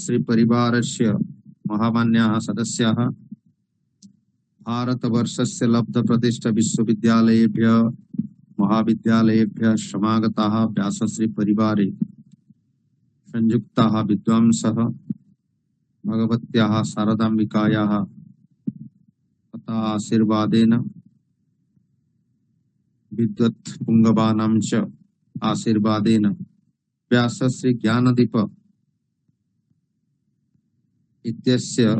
व्यासश्री परिवारस्य महामान्याः सदस्याः भारतवर्षस्य लब्ध प्रतिष्ठ विश्वविद्यालयेभ्यः महाविद्यालयेभ्यः समागताः व्यासश्री परिवारे संयुक्ताः विद्वांसः भगवत्याः शारदाम्बिकायाः तथा आशीर्वादेन विद्वत् पुंगवानां च आशीर्वादेन व्यासश्री ज्ञानदीप इत्यस्य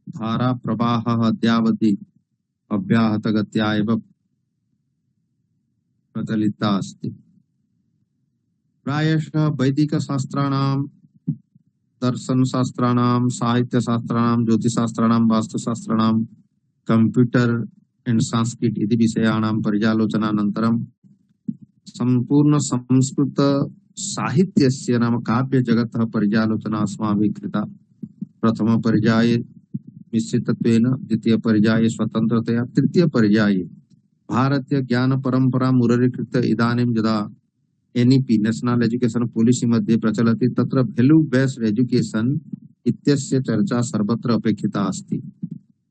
धारा प्रवाहः अद्यावधि अव्याहतगत्या एव प्रचलिता अस्ति। प्रायशः वैदिक शास्त्राणां, दर्शन शास्त्राणां, साहित्य शास्त्राणां, ज्योतिष शास्त्राणां, वास्तु शास्त्राणां, कंप्यूटर एंड संस्कृत इति विषयाणां पर्यालोचनानन्तरं संपूर्ण संस्कृत साहित्यस्य नाम काव्य जगतः पर्यालोचना अस्माभिः कृता। प्रथम पर्याये मिश्रितत्वेन, द्वितीय पर्याये स्वतंत्रतया, तृतीय पर्याये भारतीय ज्ञान परंपरा मुररीकृत इदानीं यदा एनईपी नेशनल एजुकेशन पॉलिसी मध्ये प्रचलति तत्र वैल्यू बेस्ड एजुकेशन इत्यस्य चर्चा सर्वत्र अपेक्षिता अस्ति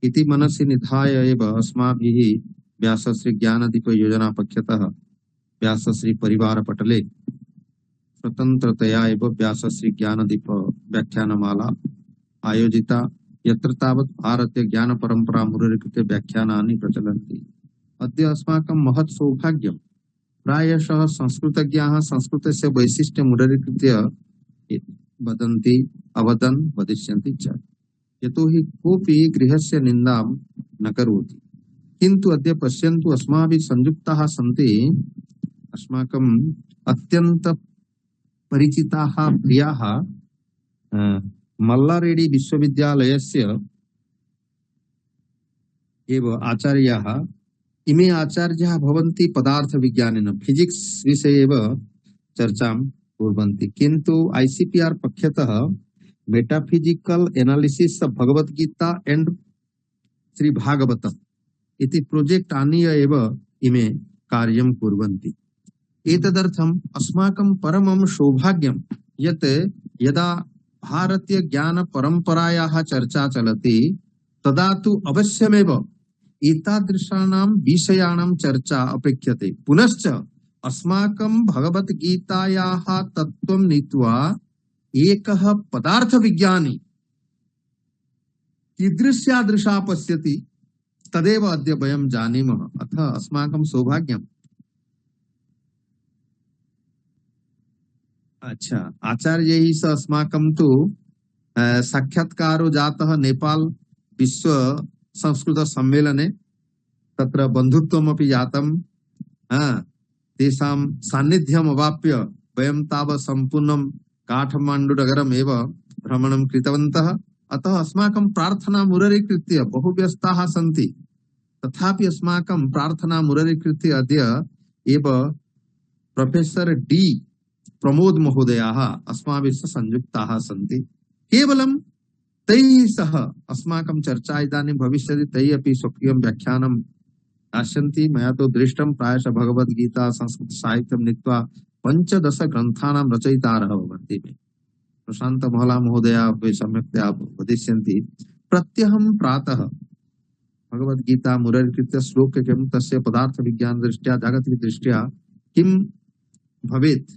इति मनसि निधाय एव अस्माभिः व्यासश्री ज्ञानदीप योजना पक्षतः व्यासश्री परिवार पटले स्वतंत्रतया एव व्यासश्री ज्ञानदीप व्याख्यानमाला आयोजिता, यत्र तावत् भारतीय ज्ञान परंपरा मुररीकृत व्याख्यानानि प्रचलन्ति। अद्य अस्माकं महत् सौभाग्यं प्रायशः संस्कृतज्ञाः संस्कृतस्य वैशिष्ट्यं मुररीकृत्य वदन्ति, अवदन्, वदिष्यन्ति च। यतोहि कोऽपि गृहस्य निन्दां न करोति। किन्तु अद्य पश्यन्तु, अस्माभिः संयुक्ताः सन्ति अस्माकम् अत्यन्त परिचिताः प्रियाः मल्ला रेड्डी विश्वविद्यालयस्य एव आचार्याः। इमे आचार्याः भवन्ति पदार्थविज्ञानेन, फिजिक्स विषये एव चर्चां कुर्वन्ति। किन्तु आईसीपीआर पक्षतः metaphysical analysis of Bhagavad Gita and Shri Bhagavat इति प्रोजेक्ट आनीय एव इमे कार्यं कुर्वन्ति। एतदर्थम् अस्माकं परमं सौभाग्यं यत् यदा भारतीय ज्ञान परंपरायाः चर्चा चलति तदा तु अवश्यमेव एतादृशानां विषयाणां चर्चा अपेक्ष्यते। पुनश्च अस्माकं भगवद्गीतायाः तत्त्वं नीत्वा एकः पदार्थविज्ञानी कीदृश्यादृशा पश्यति तदेव अद्य वयं जानीमः। अथ अस्माकं सौभाग्यम्। अच्छा, आचार्यैः सह अस्माकं तु साक्षात्कारो जातः नेपाल विश्व संस्कृत सम्मेलने। तत्र बन्धुत्वमपि जातं। तेषां सान्निध्यम् अवाप्य वयं तावत् सम्पूर्णं काठमाण्डुनगरम् एव भ्रमणं कृतवन्तः। अतः अस्माकं प्रार्थना मुररीकृत्य बहु व्यस्ताः सन्ति, तथापि अस्माकं प्रार्थना मुररीकृत्य अद्य एव प्रोफेसर डी प्रमोद महोदयाः अस्माभिः सह संयुक्ताः सन्ति। केवलं तैः सह अस्माकं चर्चा इदानीं भविष्यति। तैः अपि स्वकीयं व्याख्यानं दास्यन्ति। मया तु दृष्टं प्रायशः भगवद्गीता संस्कृत साहित्यं नीत्वा 15 ग्रन्थानां रचयितारः भवन्ति। प्रशांत महला महोदया सम्यक्तया वदिष्यन्ति। प्रत्यहं प्रातः भगवद्गीता मुररीकृत्य श्लोकं तस्य पदार्थ विज्ञान दृष्ट्या, जागतिक दृष्ट्या किं भवेत्,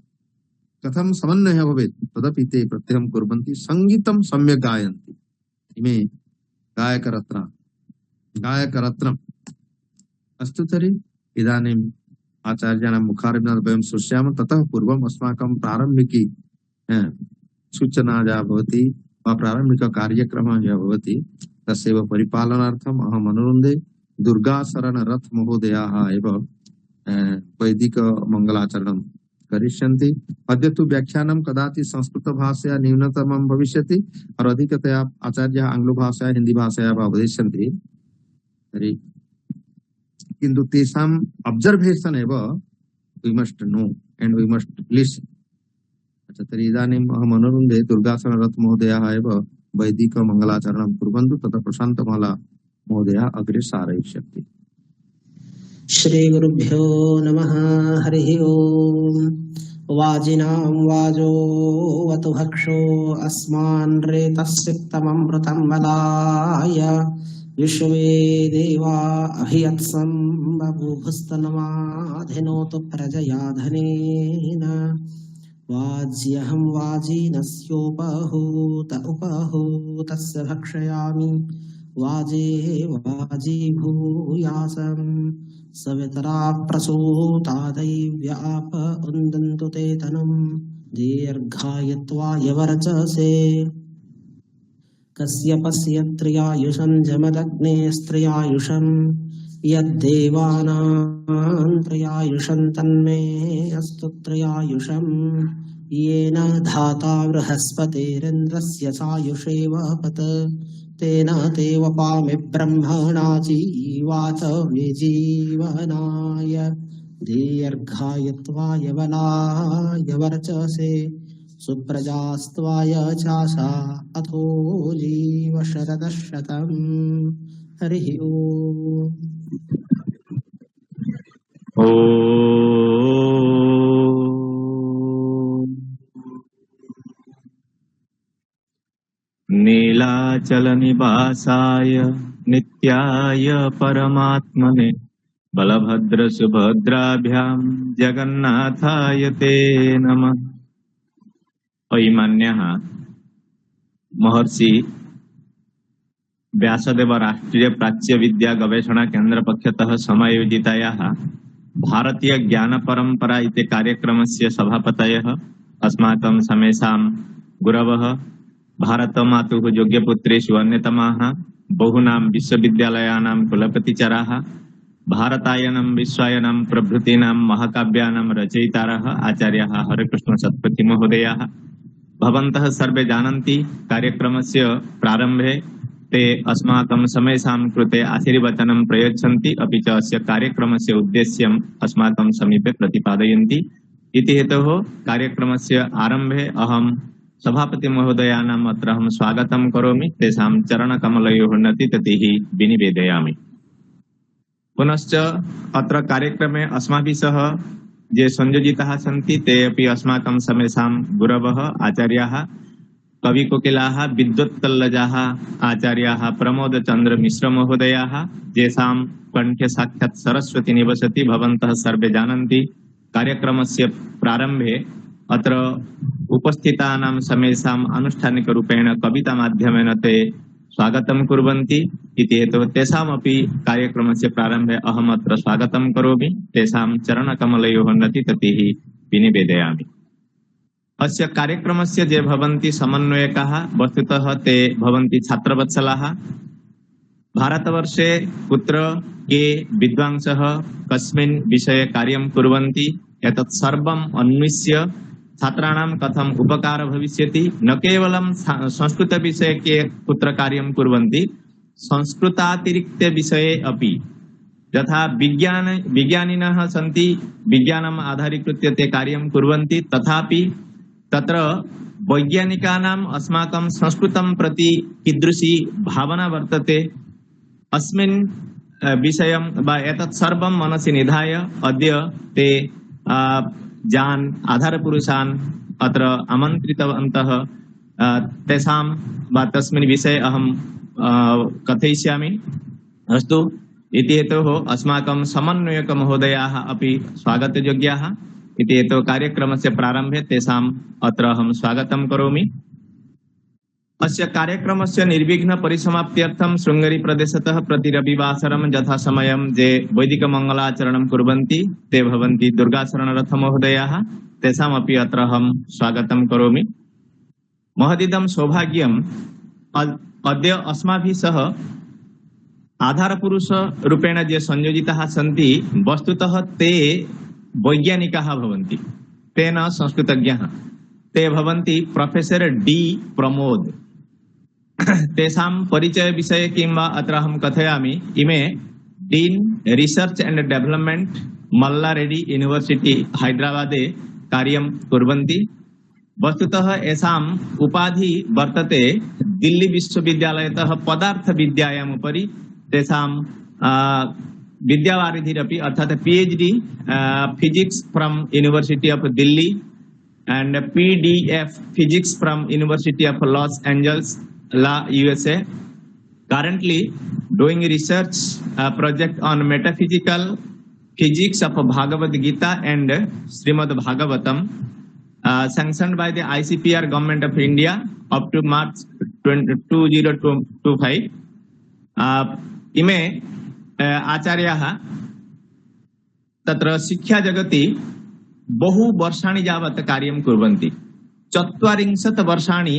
कथं समन्वयः भवेत्, तदपि ते प्रत्यहं कुर्वन्ति। संगीतं सम्यक् गायन्ति। इमे गायकरत्नम्। अस्तु तर्हि इदानीम् आचार्याणां मुखारविन्दात् वयं श्रोष्यामः। ततः पूर्वम् अस्माकं प्रारम्भिकी सूचना या भवति वा प्रारम्भिककार्यक्रमः यः भवति तस्यैव परिपालनार्थम् अहम् अनुरुन्धे दुर्गाशरण रथ महोदयाः एव वैदिक मङ्गलाचरणं करिष्यन्ति। अद्य तु व्याख्यानं कदाचित् संस्कृत भाषया न्यूनतमं भविष्यति और अधिकतया आचार्याः आङ्ग्ल भाषया, हिंदी भाषया वा वदिष्यन्ति। तर्हि किन्तु तेषाम् ऑब्जर्वेशन एव we must know and we must listen. अच्छा, तर्हि इदानीम् अहम् अनुरुन्धे दुर्गाशरण रथ महोदयाः एव वैदिक मङ्गलाचरणं कुर्वन्तु, ततः प्रशान्त महला महोदयः अग्रे सारयिष्यन्ति। श्री गुरुभ्यो नमः। हरिः ओम्। वाजिनां वाजो वतुभक्षो अस्मान् रेतस्सिक्तममृतं वदाय विश्वे देवा अभियत्सं बभूभुस्तनमाधिनोतु प्रजया धनेन वाज्यहं वाजिनस्योपहूत उपहूतस्य भक्षयामि वाजे वाजी भूयासं सवितरा प्रसूता दैव्याप उन्दन्तु ते तनुं दीर्घायत्वाय वर्चसे कस्यपस्य त्रियायुषं जमदग्ने स्त्रियायुषं यद्देवानां त्रियायुषं तन्मे अस्तु त्रियायुषं येन धाता बृहस्पतिरिन्द्रस्य सायुषेव पत तेन ते वपामि ब्रह्मणा जीवात विजीवनाय दीर्घायत्वाय बलाय वर्चसे सुप्रजास्त्वाय चासा अथो जीव शरदशतम् हरिः ओम्। नीलाचल निवासाय नित्याय परमात्मने बलभद्र सुभद्राभ्यां जगन्नाथाय ते नमः। अयिमान्यः महर्षि व्यासदेव राष्ट्रीय प्राच्य विद्या गवेषणा केन्द्र पक्षतः समायोजितायाः भारतीय ज्ञान परंपरा इति कार्यक्रमस्य सभापतयः अस्माकं समेषां गुरवः भारत मातुः योग्यपुत्रेषु अन्यतमाः बहूनां विश्वविद्यालयानां कुलपतिचराः भारतायनं विश्वायनं प्रभृतीनां महाकाव्यानां रचयितारः आचार्याः हरेकृष्ण सत्पथी महोदयाः भवन्तः सर्वे जानन्ति कार्यक्रमस्य प्रारम्भे ते अस्माकं समेषां कृते आशीर्वचनं प्रयच्छन्ति अपि च अस्य कार्यक्रमस्य उद्देश्यम् अस्माकं समीपे प्रतिपादयन्ति। इति हेतोः कार्यक्रमस्य आरम्भे अहं सभापति महोदयानाम् अत्र अहं स्वागतं करोमि तेषां चरणकमलयोः नतिततिः विनिवेदयामि। पुनश्च अत्र कार्यक्रमे अस्माभिः सह ये संयोजिताः सन्ति ते अपि अस्माकं समेषां गुरवः आचार्याः कविकोकिलाः विद्वत्तल्लजाः आचार्याः प्रमोद चंद्र मिश्र महोदयाः येषां कण्ठे साक्षात् सरस्वती निवसति भवन्तः सर्वे जानन्ति। कार्यक्रमस्य प्रारम्भे अत्र उपस्थितानां समेषाम् आनुष्ठानिकरूपेण कविता माध्यमेन ते स्वागतं कुर्वन्ति। इति हेतोः तेषामपि कार्यक्रमस्य प्रारम्भे अहम् अत्र स्वागतं करोमि तेषां चरणकमलयोः नतिततिः विनिवेदयामि। अस्य कार्यक्रमस्य ये भवन्ति समन्वयकाः वस्तुतः ते भवन्ति छात्रवत्सलाः। भारतवर्षे कुत्र के विद्वांसः कस्मिन् विषये कार्यं कुर्वन्ति एतत् सर्वम् अन्विष्य छात्राणां कथम् उपकार भविष्यति न केवलं संस्कृत विषये के कुत्र कार्यं कुर्वन्ति संस्कृतातिरिक्त विषये अपि यथा विज्ञानिनः सन्ति विज्ञानम् आधारीकृत्य ते कार्यं कुर्वन्ति तथापि तत्र वैज्ञानिकानाम् अस्माकं संस्कृतं प्रति कीदृशी भावना वर्तते अस्मिन् विषयं वा एतत् सर्वं मनसि निधाय अद्य ते जान् आधारपुरुषान् अत्र आमन्त्रितवन्तः तेषां वा तस्मिन् विषये अहं कथयिष्यामि। अस्तु इति हेतोः अस्माकं समन्वयक महोदयाः अपि स्वागतयोग्याः। इति हेतोः कार्यक्रमस्य प्रारम्भे तेषाम् अत्र अहं स्वागतं करोमि। अस्य कार्यक्रमस्य निर्विघ्न परिसमाप्त्यर्थं शृंगेरी प्रदेशतः प्रति रविवासरं यथासमयं ये वैदिक मंगलाचरणं कुर्वन्ति ते भवन्ति दुर्गाशरण रथ महोदयाः तेषामपि अत्र अहं स्वागतं करोमि। महदिदं सौभाग्यम् अद्य अस्माभिः सह आधारपुरुष रूपेण ये संयोजिताः सन्ति वस्तुतः ते वैज्ञानिकाः भवन्ति ते न संस्कृतज्ञाः ते भवन्ति प्रोफेसर डी प्रमोद तेषां परिचय विषये किं वा अत्र अहं कथयामि। इमे dean research and development Malla Reddy university हैदराबादे कार्यं कुर्वन्ति। वस्तुतः एषाम् उपाधि वर्तते दिल्ली विश्वविद्यालयतः पदार्थ विद्यायाम् उपरि तेषां विद्यावारिधिरपि अर्थात् PhD physics from university of Delhi and PDF Physics from University of Los Angeles, USA. Currently doing research project on metaphysical physics of Bhagavad Gita and Srimad Bhagavatam, sanctioned by the ICPR Government of India up to March 2025. इमे आचार्याः तत्र शिक्षा जगति बहु वर्षाणि यावत् कार्यं कुर्वन्ति। 40 वर्षाणि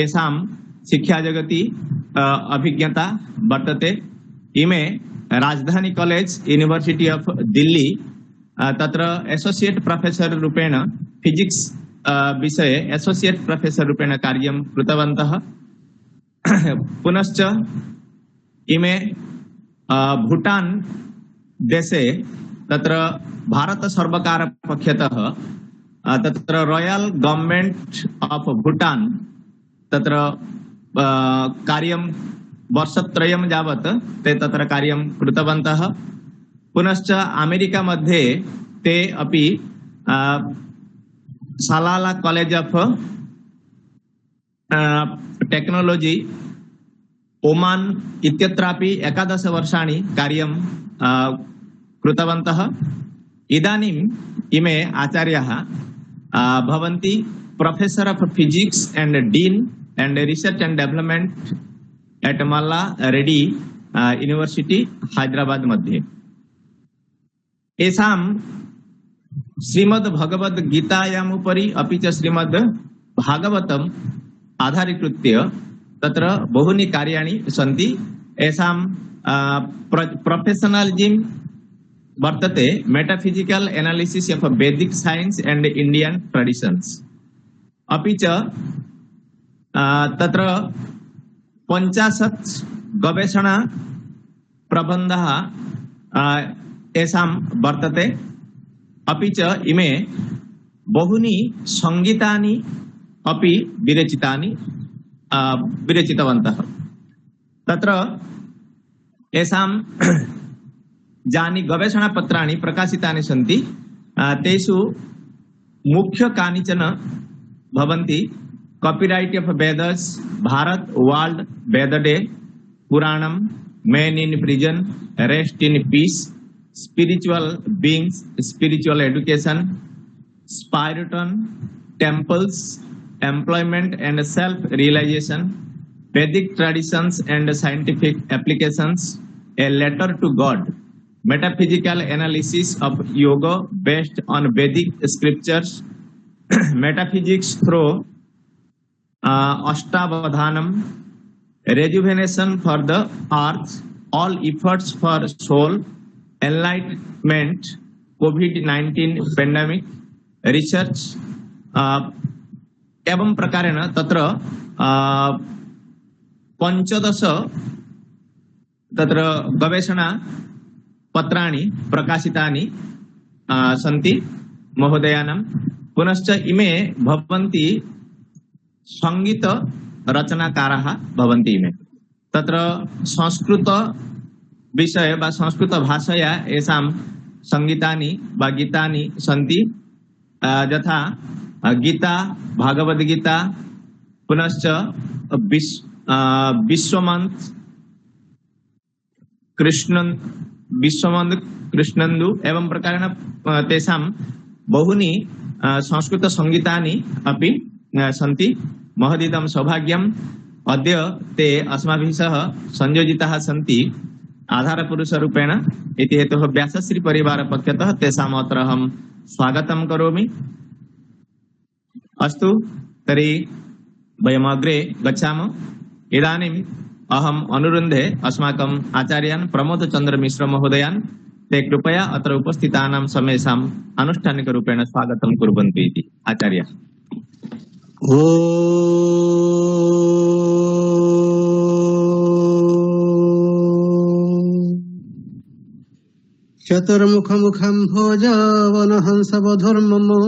एषां शिक्षा जगति अभिज्ञता वर्तते। इमे राजधानी कॉलेज यूनिवर्सिटी ऑफ दिल्ली तत्र एसोसिएट प्रोफेसर रूपेण फिजिक्स विषये एसोसिएट प्रोफेसर रूपेण कार्यं कृतवन्तः। पुनश्च इमे भूटान देशे तत्र भारत सर्वकार पक्षतः तत्र रॉयल गवर्नमेंट ऑफ भूटान तत्र कार्यं वर्षत्रयं यावत् ते तत्र कार्यं कृतवन्तः। पुनश्च अमेरिका मध्ये ते अपि सालाला कॉलेज ऑफ टेक्नोलॉजी ओमान इत्यत्रापि 11 वर्षाणि कार्यं कृतवन्तः। इदानीम् इमे आचार्याः भवन्ति professor of physics and dean and research and development at Malla Reddy university Hyderabad मध्ये। एषां श्रीमद् भगवद गीतायाम् उपरि अपि च श्रीमद् भागवतम् आधारीकृत्य तत्र बहुनि कार्याणि सन्ति। एषां प्रोफेशनलिज्म वर्तते मेटाफिजिकल एनालिसिस ऑफ वैदिक साइंस एंड इंडियन ट्रेडिशंस। अपि च तत्र 50 गवेषणा प्रबन्धः एषां वर्तते। अपि च इमे बहुनि संगीतानि अपि विरचितवन्तः। तत्र एषां यानि गवेषणा पत्राणि प्रकाशितानि सन्ति तेषु मुख्य कानिचन भवन्ति copyright of Vedas, Bharat world Veda day, पुराणम, man in prison, rest in peace, spiritual beings, spiritual education, स्पायरिटन, temples, employment and self-realization, Vedic traditions and scientific applications, a letter to God, metaphysical analysis of yoga based on Vedic scriptures, metaphysics through Ashtavadhanam, rejuvenation for the earth, all efforts for soul, enlightenment, COVID-19 pandemic, research, एवं प्रकारेण तत्र 15 तत्र गवेषणा पत्राणि प्रकाशितानि सन्ति महोदयानां। पुनश्च इमे भवन्ति संगीत रचनाकाराः भवन्ति। इमे तत्र संस्कृत विषय वा संस्कृत भाषया एषां संगीतानि वा गीतानि सन्ति। यथा गीता, भागवद गीता, पुनश्च विश्वमंत कृष्णन्दु एवं प्रकारेण तेषां बहुनि संस्कृत संगीतानि अपि सन्ति। महदिदं सौभाग्यम् अद्य ते अस्माभिः सह संयोजिताः सन्ति आधारपुरुषरूपेण। इति हेतुः व्यासश्री परिवार पक्षतः तेषाम् अत्र अहं स्वागतं करोमि। अस्तु तर्हि वयम् अग्रे गच्छामः। इदानीम् अहम् अनुरुन्धे अस्माकम् आचार्यान् प्रमोद चंद्र मिश्र महोदयान् ते कृपया अत्र उपस्थितानां समेषाम् आनुष्ठानिकरूपेण स्वागतं कुर्वन्तु इति। आचार्य। चतुर्मुखमुखं भोज वनहंसवधुर्ममो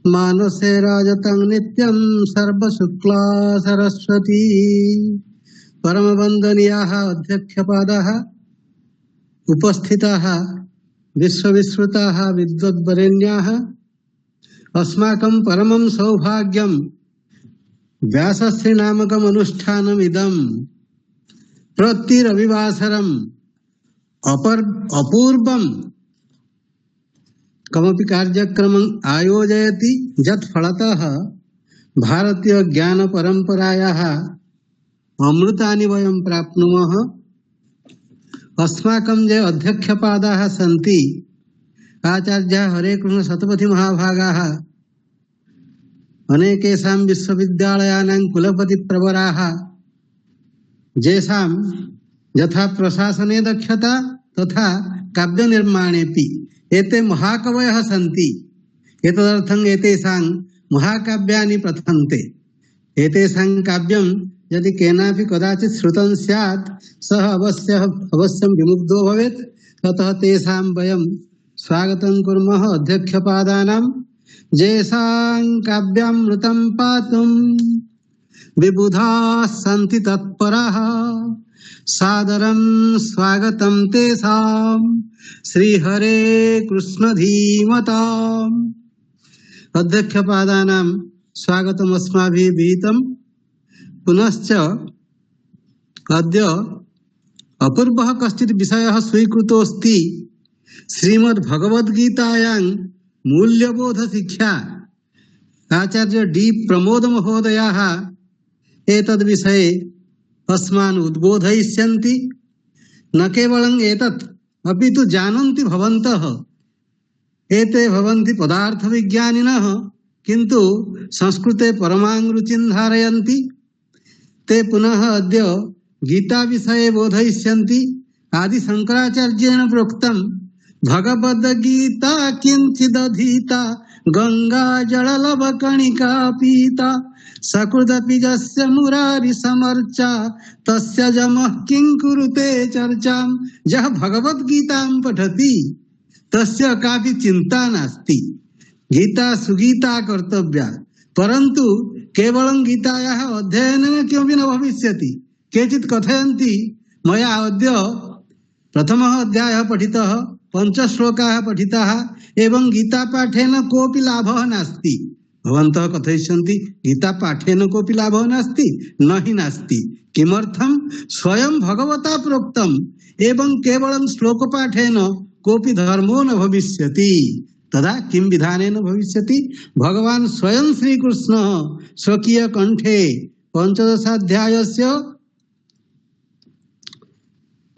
मानसे राजतं नित्यं सर्वशुक्ला सरस्वती परमवन्दनीयाः अध्यक्षपादाः उपस्थिताः विश्वविश्रुताः विद्वद्वरेण्याः अस्माकं परमं सौभाग्यं व्यासश्री नामकम् अनुष्ठानमिदं प्रति रविवासरम् अपूर्वं कमपि कार्यक्रमम् आयोजयति यत् फलतः भारतीय ज्ञान परंपरायाः अमृतानि वयं प्राप्नुमः। अस्माकं ये अध्यक्षपादाः सन्ति आचार्यः हरेकृष्ण सतपथी महाभागाः अनेकेषां विश्वविद्यालयानां कुलपतिप्रवराः येषां यथा प्रशासने दक्षता तथा काव्यनिर्माणेपि एते महाकवयः सन्ति। एतदर्थं एतेषां महाकाव्यानि प्रथन्ते। एतेषां काव्यं यदि केनापि कदाचित् श्रुतं स्यात् सः अवश्यं विमुग्धो भवेत्। ततः तेषां वयं स्वागतं कुर्मः। अध्यक्षपादानां येषां काव्यामृतं पातुं विबुधाः सन्ति तत्पराः सादरं स्वागतं तेषां श्रीहरे कृष्ण धीमताम्। अध्यक्षपादानां स्वागतम् अस्माभिः विहितम्। पुनश्च अद्य अपूर्वः कश्चित् विषयः स्वीकृतोऽस्ति। श्रीमद्भगवद्गीतायां मूल्यबोध शिक्षा आचार्य डी प्रमोद महोदयाः एतद् विषये अस्मान् उद्बोधयिष्यन्ति। न केवलं एतत् अपि तु जानन्ति भवन्तः एते भवन्ति पदार्थविज्ञानिनः किन्तु संस्कृते परमां रुचिं धारयन्ति। ते पुनः अद्य गीता विषये बोधयिष्यन्ति। आदि शंकराचार्येण प्रोक्तं भगवद्गीता किंचिदधीता गंगा जललवकणिका पीता सकृदपि यस्य मुरारि समर्चा तस्य जमः किं कुरुते चर्चां। यः भगवद्गीतां पठति तस्य कापि चिंता नास्ति। गीता सुगीता कर्तव्या, परंतु केवलं गीतायाः अध्ययनेन किमपि न भविष्यति। केचित् कथयन्ति मया अद्य प्रथमः अध्यायः पठितः, 5 श्लोकाः पठिताः एवं गीतापाठेन कोऽपि लाभः नास्ति। भवन्तः कथयिष्यन्ति गीतापाठेन कोऽपि लाभः नास्ति? न हि नास्ति। किमर्थं? स्वयं भगवता प्रोक्तम् एवं केवलं श्लोकपाठेन कोऽपि धर्मो न भविष्यति। तदा किं विधानेन भविष्यति? भगवान् स्वयं श्रीकृष्णः स्वकीय कंठे 15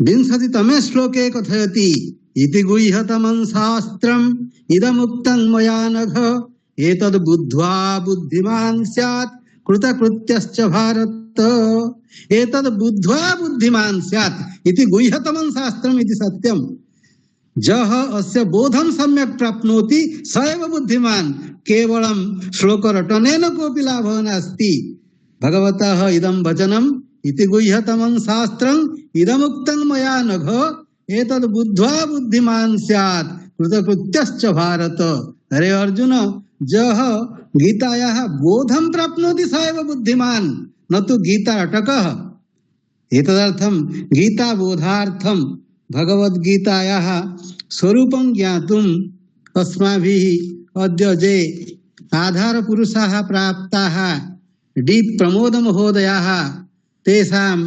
विंशतितमे श्लोके कथयति इति गुह्यतमं शास्त्रम् इदमुक्तं मया नघ एतद् बुद्ध्वा बुद्धिमान् स्यात् कृतकृत्यश्च भारत। एतद् बुद्ध्वा बुद्धिमान् स्यात् इति गुह्यतमं शास्त्रम् इति सत्यम्। जह अस्य बोधं सम्यक् प्राप्नोति स एव बुद्धिमान्। केवलं श्लोकरटनेन कोऽपि लाभः नास्ति। भगवतः इदं वचनम् इति गुह्यतमं शास्त्रम् इदमुक्तं मया नघ एतद् बुद्ध्वा बुद्धिमान् स्यात् कृतकृत्यश्च भारत। अरे अर्जुन, जह गीतायाः बोधं प्राप्नोति स एव बुद्धिमान्, न तु गीता अटकः। एतदर्थं गीता बोधार्थं भगवद्गीतायाः स्वरूपं ज्ञातुम् अस्माभिः अद्य ये आधारपुरुषाः प्राप्ताः डी प्रमोद महोदयाः तेषां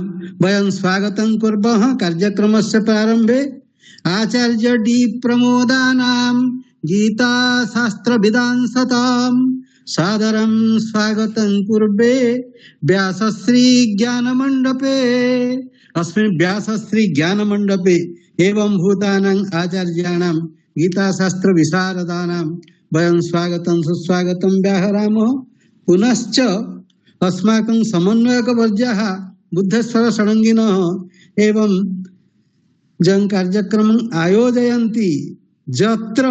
वयं स्वागतं कुर्मः। कार्यक्रमस्य प्रारम्भे आचार्य डी प्रमोदानां गीताशास्त्रविदां सतां सादरं स्वागतं कुर्वे व्यासश्री ज्ञानमण्डपे। अस्मिन् व्यासश्री ज्ञानमण्डपे एवं भूतानां आचार्याणां गीताशास्त्र विशारदानां वयं स्वागतं सुस्वागतं व्याहरामः। पुनश्च अस्माकं समन्वयकवर्याः बुद्धेश्वर षडङ्गिनः एवं जं कार्यक्रमं आयोजयन्ति यत्र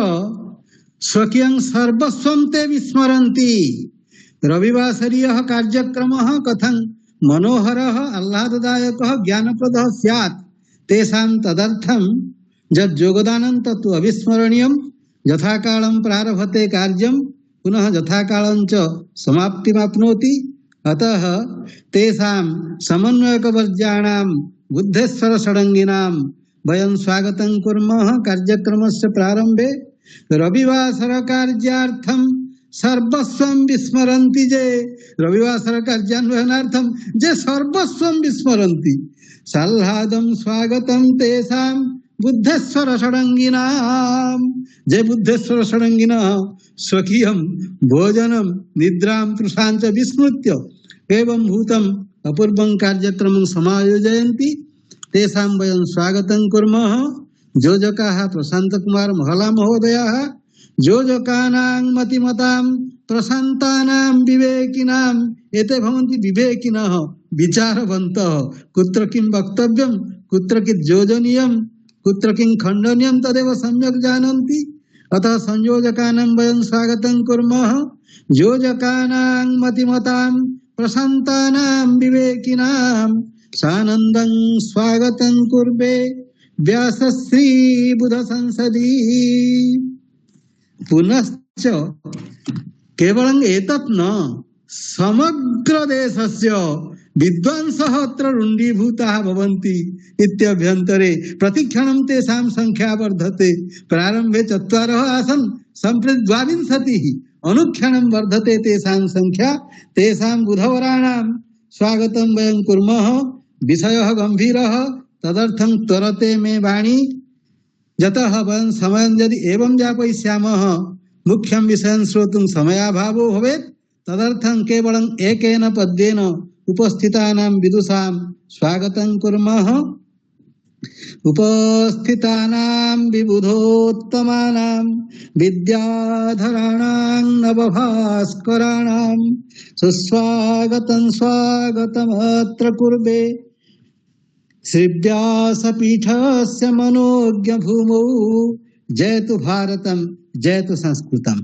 स्वकीयं सर्वस्वं ते विस्मरन्ति। रविवासरीयः कार्यक्रमः कथं मनोहरः आह्लाददायकः ज्ञानप्रदः स्यात् तेषां तदर्थं यद् योगदानं तत् अविस्मरणीयं। यथाकालं प्रारभते कार्यं पुनः यथाकालं च समाप्तिमाप्नोति। अतः तेषां समन्वयकवर्याणां बुद्धेश्वर षडङ्गिनां वयं स्वागतं कुर्मः। कार्यक्रमस्य प्रारम्भे रविवासर कार्यार्थं सर्वस्वं विस्मरन्ति जे रविवासर कार्यान्वयनार्थम जे सर्वस्वं विस्मरन्ति सल्लादं स्वागतं तेषां बुद्धेश्वर षडंगिनाम जे बुद्धेश्वर षडंगिन स्वकीयं भोजनं निद्रां तृषांच विस्मृत्य एवं भूतम् अपूर्वं कार्यक्रमं समायोजयन्ति तेषां वयं स्वागतं कुर्मः। योजकाः प्रशांत कुमार महला महोदयाः योजकानां मतिमतां प्रशान्तानां विवेकिनां एते भवन्ति विवेकिनः विचारवन्तः कुत्र किं वक्तव्यं कुत्र किं योजनीयं कुत्र किं खण्डनीयं तदेव सम्यक् जानन्ति। अतः संयोजकानां वयं स्वागतं कुर्मः। योजकानां मतिमतां प्रशान्तानां विवेकिनां सानन्दं स्वागतं कुर्वे व्यासश्री बुध संसदि। पुनश्च केवलं एतत् न समग्र देशस्य विद्वांसः अत्र रुण्डीभूताः भवन्ति इत्यभ्यन्तरे प्रतिक्षणं तेषां संख्या वर्धते। प्रारम्भे 4 आसन् सम्प्रति 22 अनुक्षणं वर्धते तेषां संख्या। तेषां बुधवराणां स्वागतं वयं कुर्मः। विषयः गम्भीरः तदर्थं त्वरते मे वाणी यतः वयं समयं यदि एवं यापयिष्यामः मुख्यं विषयं श्रोतुं समयाभावो भवेत्। तदर्थं केवलं एकेन पद्येन उपस्थितानां विदुषां स्वागतं कुर्मः। उपस्थितानां विबुधोत्तमानां विद्याधराणां नवभास्कराणां सुस्वागतं स्वागतमत्र कुर्वे श्री व्यासपीठस्य मनोज्ञ भूमौ जयतु भारतं जयतु संस्कृतम्।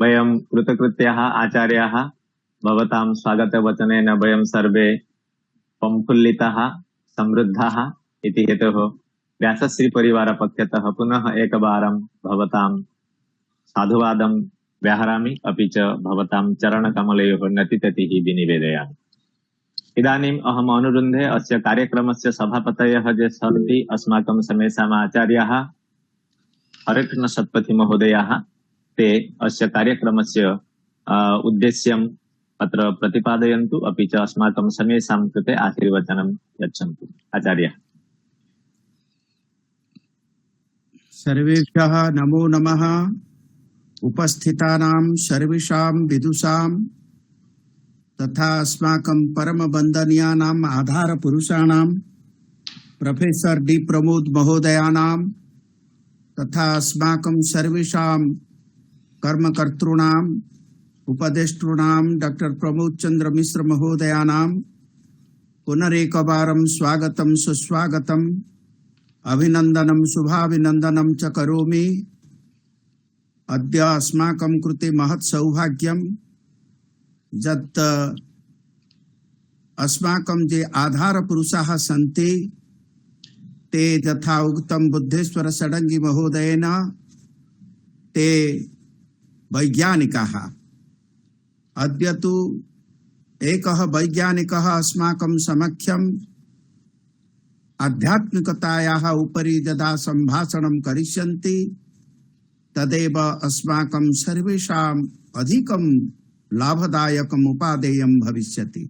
वयं कृतकृत्याः आचार्याः भवतां स्वागतवचनेन वयं सर्वे प्रफुल्लिताः समृद्धाः इति हेतोः व्यासश्री परिवारपक्षतः पुनः एकवारं भवतां साधुवादं व्याहरामि अपि च भवतां चरणकमलयोः नतिततिः विनिवेदयामि। इदानीम् अहम् अनुरुन्धे अस्य कार्यक्रमस्य सभापतयः ये सन्ति अस्माकं समेषाम् आचार्याः हरेकृष्ण सत्पथी महोदयाः ते अस्य कार्यक्रमस्य उद्देश्यम् अत्र प्रतिपादयन्तु अपि च अस्माकं समेषां कृते आशीर्वचनं यच्छन्तु। आचार्य सर्वेभ्यः नमो नमः। उपस्थितानां सर्वेषां विदुषां तथा अस्माकं परम वन्दनीयानाम् आधार पुरुषाणां प्रोफेसर डी प्रमोद महोदयानां तथा अस्माकं सर्वेषां कर्मकर्तॄणां उपदेष्टॄणां डॉक्टर प्रमोद चंद्र मिश्र महोदयानां पुनरेकवारं स्वागतं सुस्वागतम् अभिनन्दनं शुभाभिनन्दनं च करोमि। अद्य अस्माकं कृते महत् सौभाग्यं यत् अस्माकं जे आधार पुरुषाः सन्ति ते यथा उक्तं बुद्धेश्वर षडंगी महोदयेन ते वैज्ञानिकाः। अद्य तु एकः वैज्ञानिकः अस्माकं समक्षम् आध्यात्मिकतायाः उपरि यदा सम्भाषणं करिष्यन्ति तदेव अस्माकं सर्वेषाम् अधिकं लाभदायकम् उपादेयं भविष्यति।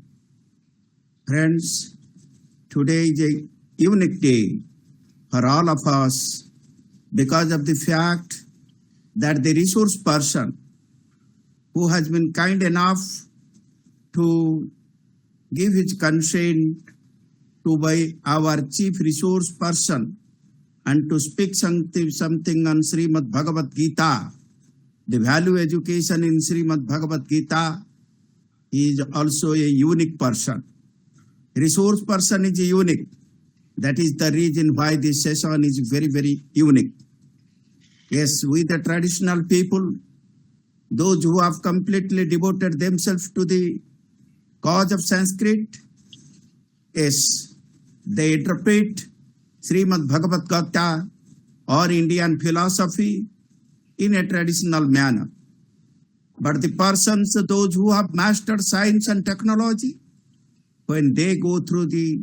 Friends, today is a unique day for all of us because of the fact that the resource person who has been kind enough to give his consent to be our chief resource person and to speak something on Srimad Bhagavad Gita, the value education in Srimad Bhagavad Gita, is also a unique person. Resource person is unique. That is the reason why this session is very, very unique. Yes, we the traditional people, those who have completely devoted themselves to the cause of Sanskrit, yes, they interpret Srimad Bhagavad Gita or Indian philosophy in a traditional manner. But the persons, those who have mastered science and technology, when they go through the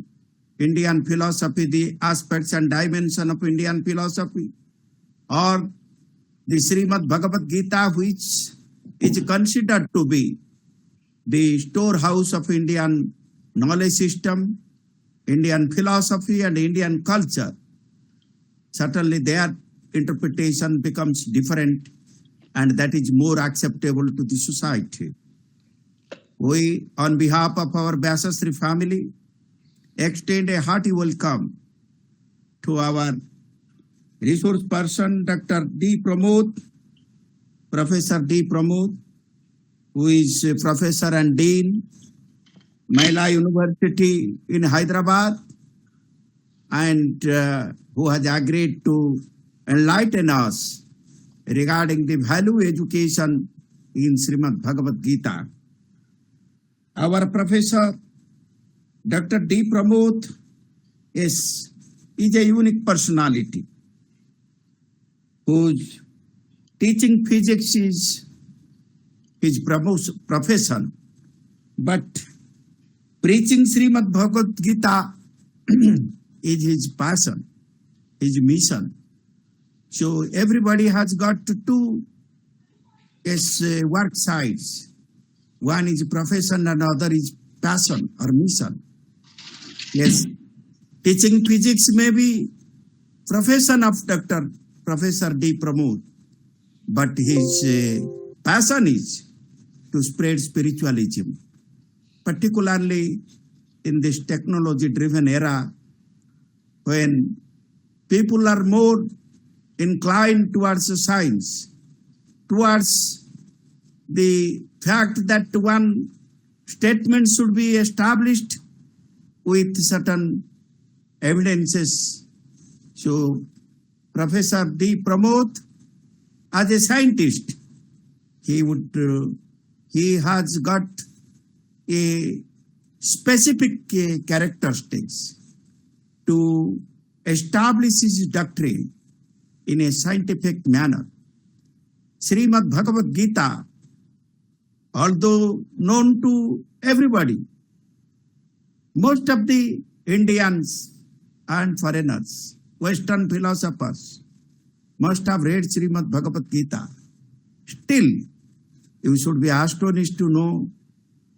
Indian philosophy, the aspects and dimension of Indian philosophy, or the Srimad Bhagavad Gita, which is considered to be the storehouse of Indian knowledge system, Indian philosophy and Indian culture. Certainly their interpretation becomes different, and that is more acceptable to the society. We, on behalf of our Vyasashree family, extend a hearty welcome to our resource person, Dr. D. Pramod, Professor D. Pramod, who is a Professor and Dean, Malla University in Hyderabad, and who has agreed to enlighten us regarding the value education in Srimad Bhagavad Gita. Our Professor, Dr. D. Pramod, is a unique personality whose teaching physics is his profession, but preaching Srimad Bhagavad Gita is his passion, his mission. So everybody has got two work sides. One is profession and other is passion or mission. Yes, teaching physics may be profession of Dr. Professor D. Pramod, but his passion is to spread spiritualism, particularly in this technology-driven era when people are more inclined towards science, towards the fact that one statement should be established with certain evidences. So Professor D. Pramod, as a scientist, he has got a specific characteristics to establish his doctrine in a scientific manner. Srimad Bhagavad Gita, although known to everybody, most of the Indians and foreigners, Western philosophers must have read Srimad Bhagavad Gita. Still, you should be astonished to know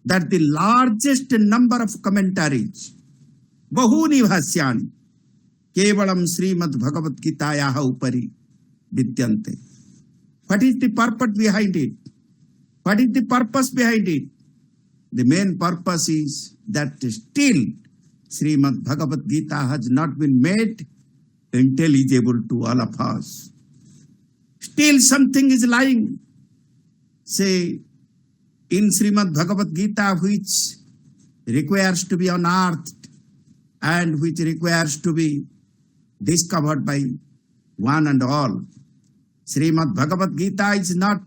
that the largest number of commentaries, Bahuni Bhasyani, Kevalam Srimad Bhagavad Gitayaha Upari Vidyante. What is the purpose behind it? What is the purpose behind it? The main purpose is that still Srimad Bhagavad Gita has not been made intelligible to all of us. Still something is lying, say, in Srimad Bhagavad Gita, which requires to be unearthed and which requires to be discovered by one and all. Srimad Bhagavad Gita is not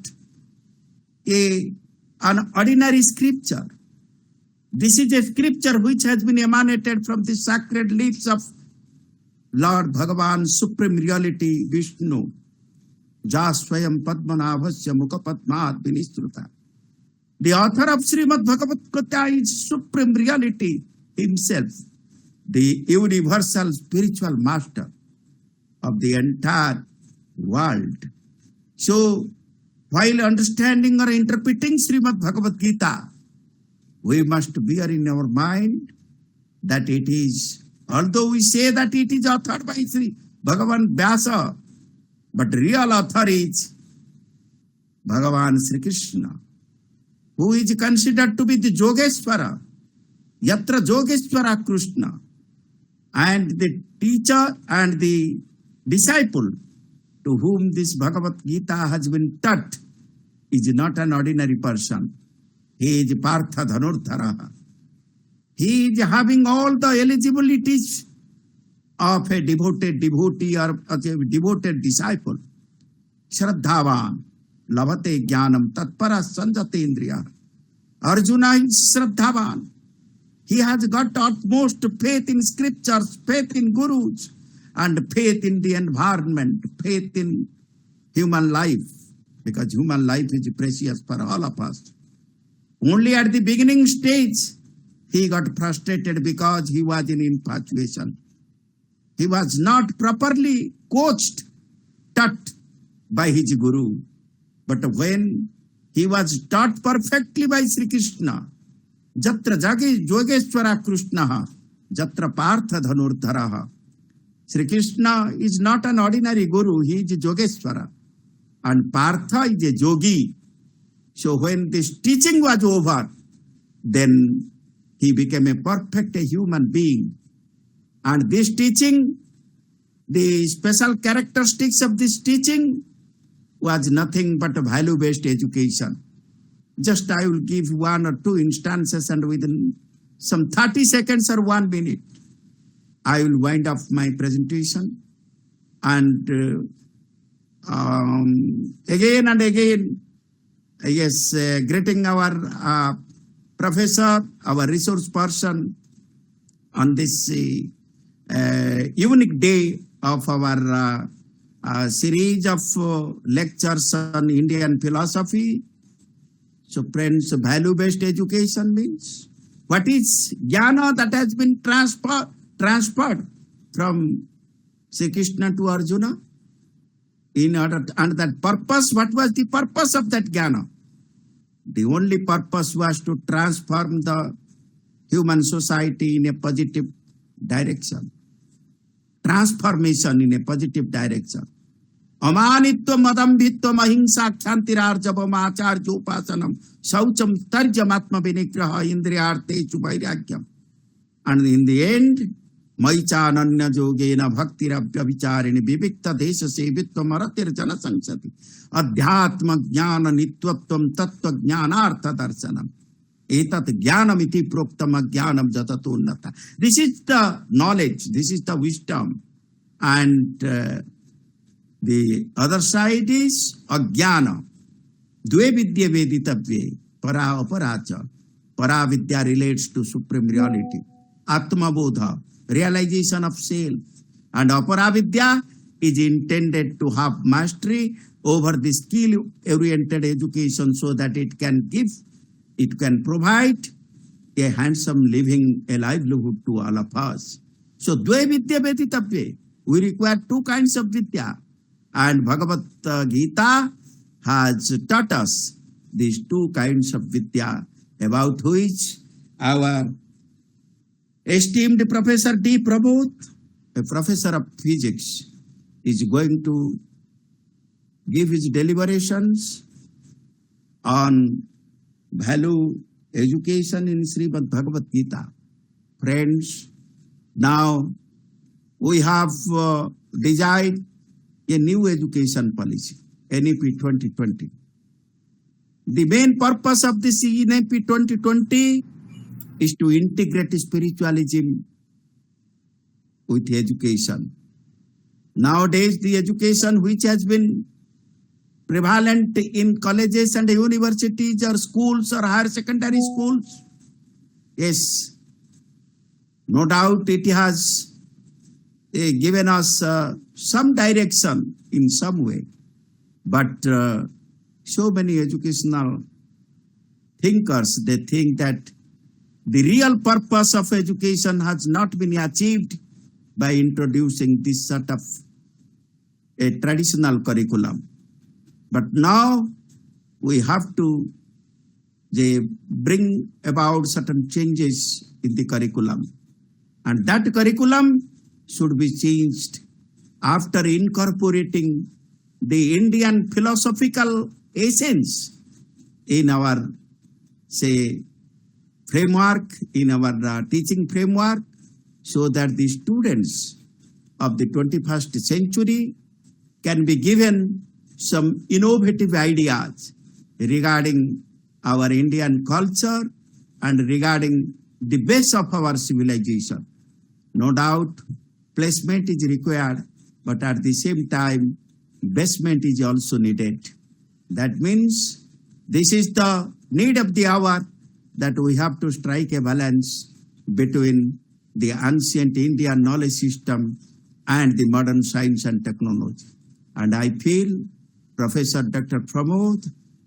an ordinary scripture. This is a scripture which has been emanated from the sacred lips of Lord Bhagavan, Supreme Reality, Vishnu. Ja Swayam Padmanabhasya Mukha Padmat Vinistruta. The author of Srimad Bhagavad Gita is Supreme Reality himself, the universal spiritual master of the entire world. So, while understanding or interpreting Srimad Bhagavad Gita, we must bear in our mind that it is, although we say that it is authored by Sri Bhagavan Vyasa, but real author is Bhagavan Sri Krishna, who is considered to be the Yogeshwara, Yatra Yogeshwara Krishna, and the teacher and the disciple to whom this Bhagavad Gita has been taught is not an ordinary person. He is Partha Dhanurthara. He is having all the eligibilities of a devoted devotee or a devoted disciple. Shraddhavan, lavate jnanam tatpara sanjate indriya. Arjuna is Shraddhavan. He has got utmost faith in scriptures, faith in gurus, and faith in the environment, faith in human life, because human life is precious for all of us. Only at the beginning stage, he got frustrated because he was in infatuation. He was not properly coached, taught by his guru. But when he was taught perfectly by Sri Krishna, Jatra Jogeshwara Krishna, Jatra Partha Dhanurdharaha. Sri Krishna is not an ordinary guru, he is a Jogeshwara. And Partha is a yogi. So when this teaching was over, then he became a perfect human being. And this teaching, the special characteristics of this teaching was nothing but a value-based education. Just I will give one or two instances, and within some 30 seconds or 1 minute, I will wind up my presentation. And again and again, yes, greeting our professor, our resource person on this unique day of our series of lectures on Indian philosophy. So friends, value-based education means what is jnana that has been transferred from Sri Krishna to Arjuna? In order to, and that purpose, what was the purpose of that jnana? The only purpose was to transform the human society in a positive direction. Transformation in a positive direction. Amanitvam adambhitvam ahimsa kshantirarjavam acharyopasanam saucham tarjamatma vinigraha indriyartechu vairagyam. And in the end, Maichananya Jogena Bhaktirabhya Vicharini Vivikta Desha Sevitvam Aratir Jana Sangsati Adhyatma Jnana Nitwatvam Tattva Jnanartha Darsanam Etat Jnanamiti Proptama Jnanam Jatatunnata. This is the knowledge, this is the wisdom. And the other side is Ajnana. Dve Vidya Veditavye Para Aparacha. Para Vidya relates to supreme reality. Atma Bodha, realization of self. And Aparavidya is intended to have mastery over the skill-oriented education so that it can give, it can provide a handsome living, a livelihood to all of us. So, Dve Vidya Veditavye, we require two kinds of Vidya. And Bhagavad Gita has taught us these two kinds of Vidya, about which our esteemed Professor D. Pramod, a professor of physics, is going to give his deliberations on value education in Srimad Bhagavad Gita. Friends, now we have designed a new education policy, NEP 2020. The main purpose of this NEP 2020 is to integrate spiritualism with education. Nowadays, the education which has been prevalent in colleges and universities or schools or higher secondary schools, yes, no doubt it has given us some direction in some way. But so many educational thinkers, they think that the real purpose of education has not been achieved by introducing this sort of a traditional curriculum. But now we have to bring about certain changes in the curriculum. And that curriculum should be changed after incorporating the Indian philosophical essence in our, say, framework, in our teaching framework, so that the students of the 21st century can be given some innovative ideas regarding our Indian culture and regarding the base of our civilization. No doubt, placement is required, but at the same time, basement is also needed. That means this is the need of the hour, that we have to strike a balance between the ancient Indian knowledge system and the modern science and technology. And I feel Professor Dr. Pramod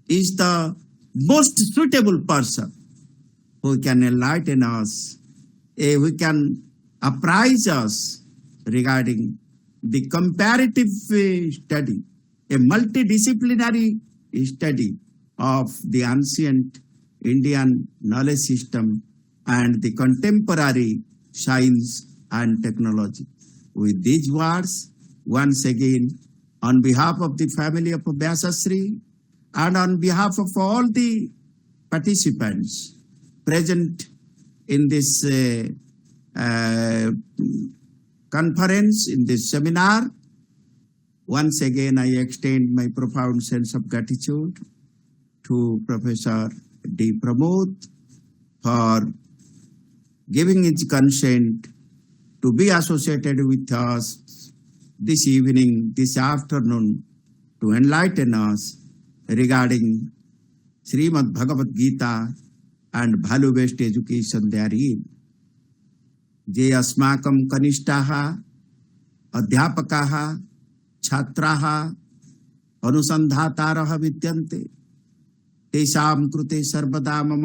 is the most suitable person who can enlighten us, who can apprise us regarding the comparative study a multidisciplinary study of the ancient Indian knowledge system and the contemporary science and technology. With these words, once again, on behalf of the family of Vyasashree and on behalf of all the participants present in this conference, in this seminar, once again I extend my profound sense of gratitude to Professor D. Pramod for giving his consent to be associated with us this evening, this afternoon, to enlighten us regarding Srimad Bhagavad Gita and value-based education therein. Je asmakam kanishtaha, adhyapakaha, छात्राः अनुसंधातारः विद्यन्ते तेषां कृते सर्वदा मम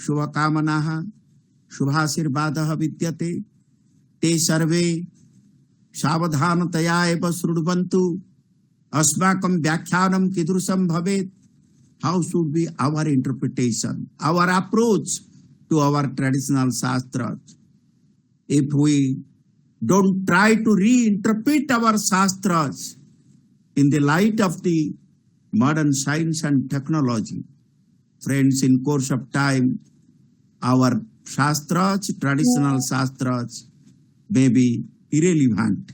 शुभकामनाः शुभाशीर्वादः विद्यते ते सर्वे सावधानतया एव शृण्वन्तु अस्माकं व्याख्यानं कीदृशं भवेत् how should be our interpretation our approach to our traditional shastras if we don't try to reinterpret our shastras in the light of the modern science and technology. Friends, in course of time, our shastras, traditional shastras, may be irrelevant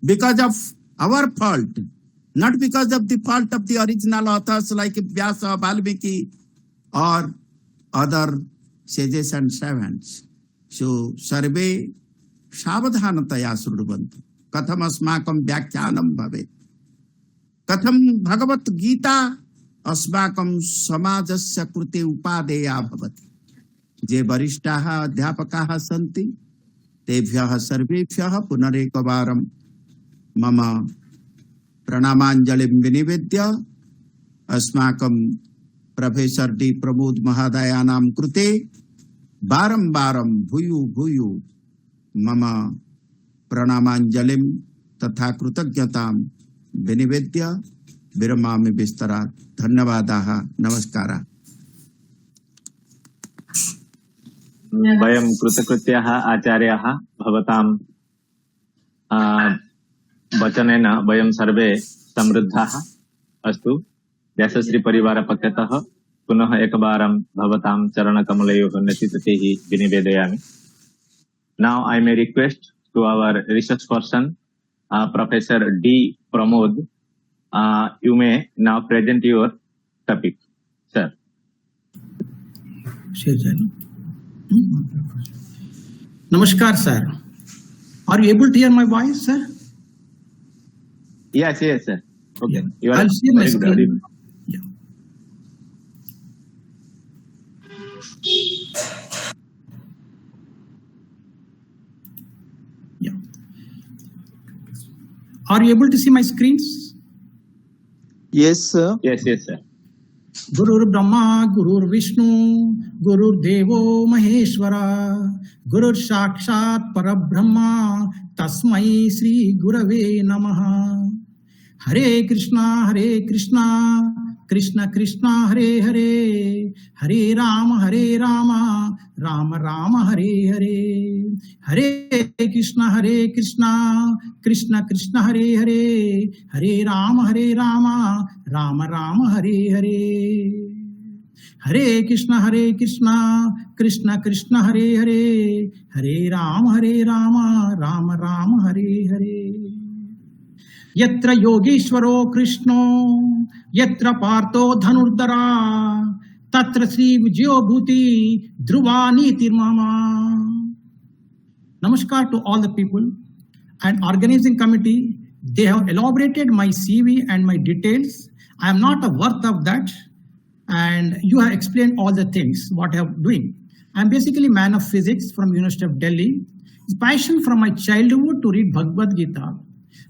because of our fault, not because of the fault of the original authors like Vyasa, Valmiki, or other sages and savants. So, sarve सावधानतया शृण्वन्तु कथम अस्माकं व्याख्यानं भवेत् कथम भगवत गीता अस्माकं समाजस्य कृते उपादेया भवति जे वरिष्ठाः अध्यापकाः सन्ति तेभ्यः सर्वेभ्यः पुनरेकवारं मम प्रणामाञ्जलिं विनिवेद्य अस्माकं प्रोफेसर डी प्रमोद महोदयानां कृते बारंबारं भूयो भूयो मम प्रणामाञ्जलिं तथा कृतज्ञतां विनिवेद्य विरमामि विस्तरात् धन्यवादाः नमस्कारः वयं कृतकृत्याः आचार्याः भवतां वचनेन वयं सर्वे समृद्धाः अस्तु व्यासश्री परिवार पक्षतः पुनः एकवारं भवतां चरणकमलयोः नचिततिः विनिवेदयामि. Now I may request to our research person, Professor D. Pramod, you may now present your topic, sir. Namaskar, sir. Are you able to hear my voice, sir? Yes, sir. Okay. Yeah. I'll share my screen. Are you able to see my screens? Yes, sir. Yes, sir. Gurur Brahma, Gurur Vishnu, Gurur Devo Maheshwara, Gurur Sakshat Parabrahma, Tasmai Sri Gurave Namaha. Hare Krishna, Krishna Krishna, Hare Hare, Hare Rama, Rama Rama, Hare Hare. Hare Krishna, Krishna Krishna, Hare Hare, Hare Rama, Rama Rama, Hare Hare. Hare Krishna, Krishna Krishna, Hare Hare, Hare Rama, Rama Rama, Hare Hare. Yatra Yogeshwaro Krishno, Yatra Partho Dhanurdara, Tatra Sri Vijaya Bhuti, Dhruvani Tirmama. Namaskar to all the people and organizing committee. They have elaborated my CV and my details. I am not a worth of that. And you have explained all the things, what I am doing. I am basically man of physics from University of Delhi. It's passion from my childhood to read Bhagavad Gita.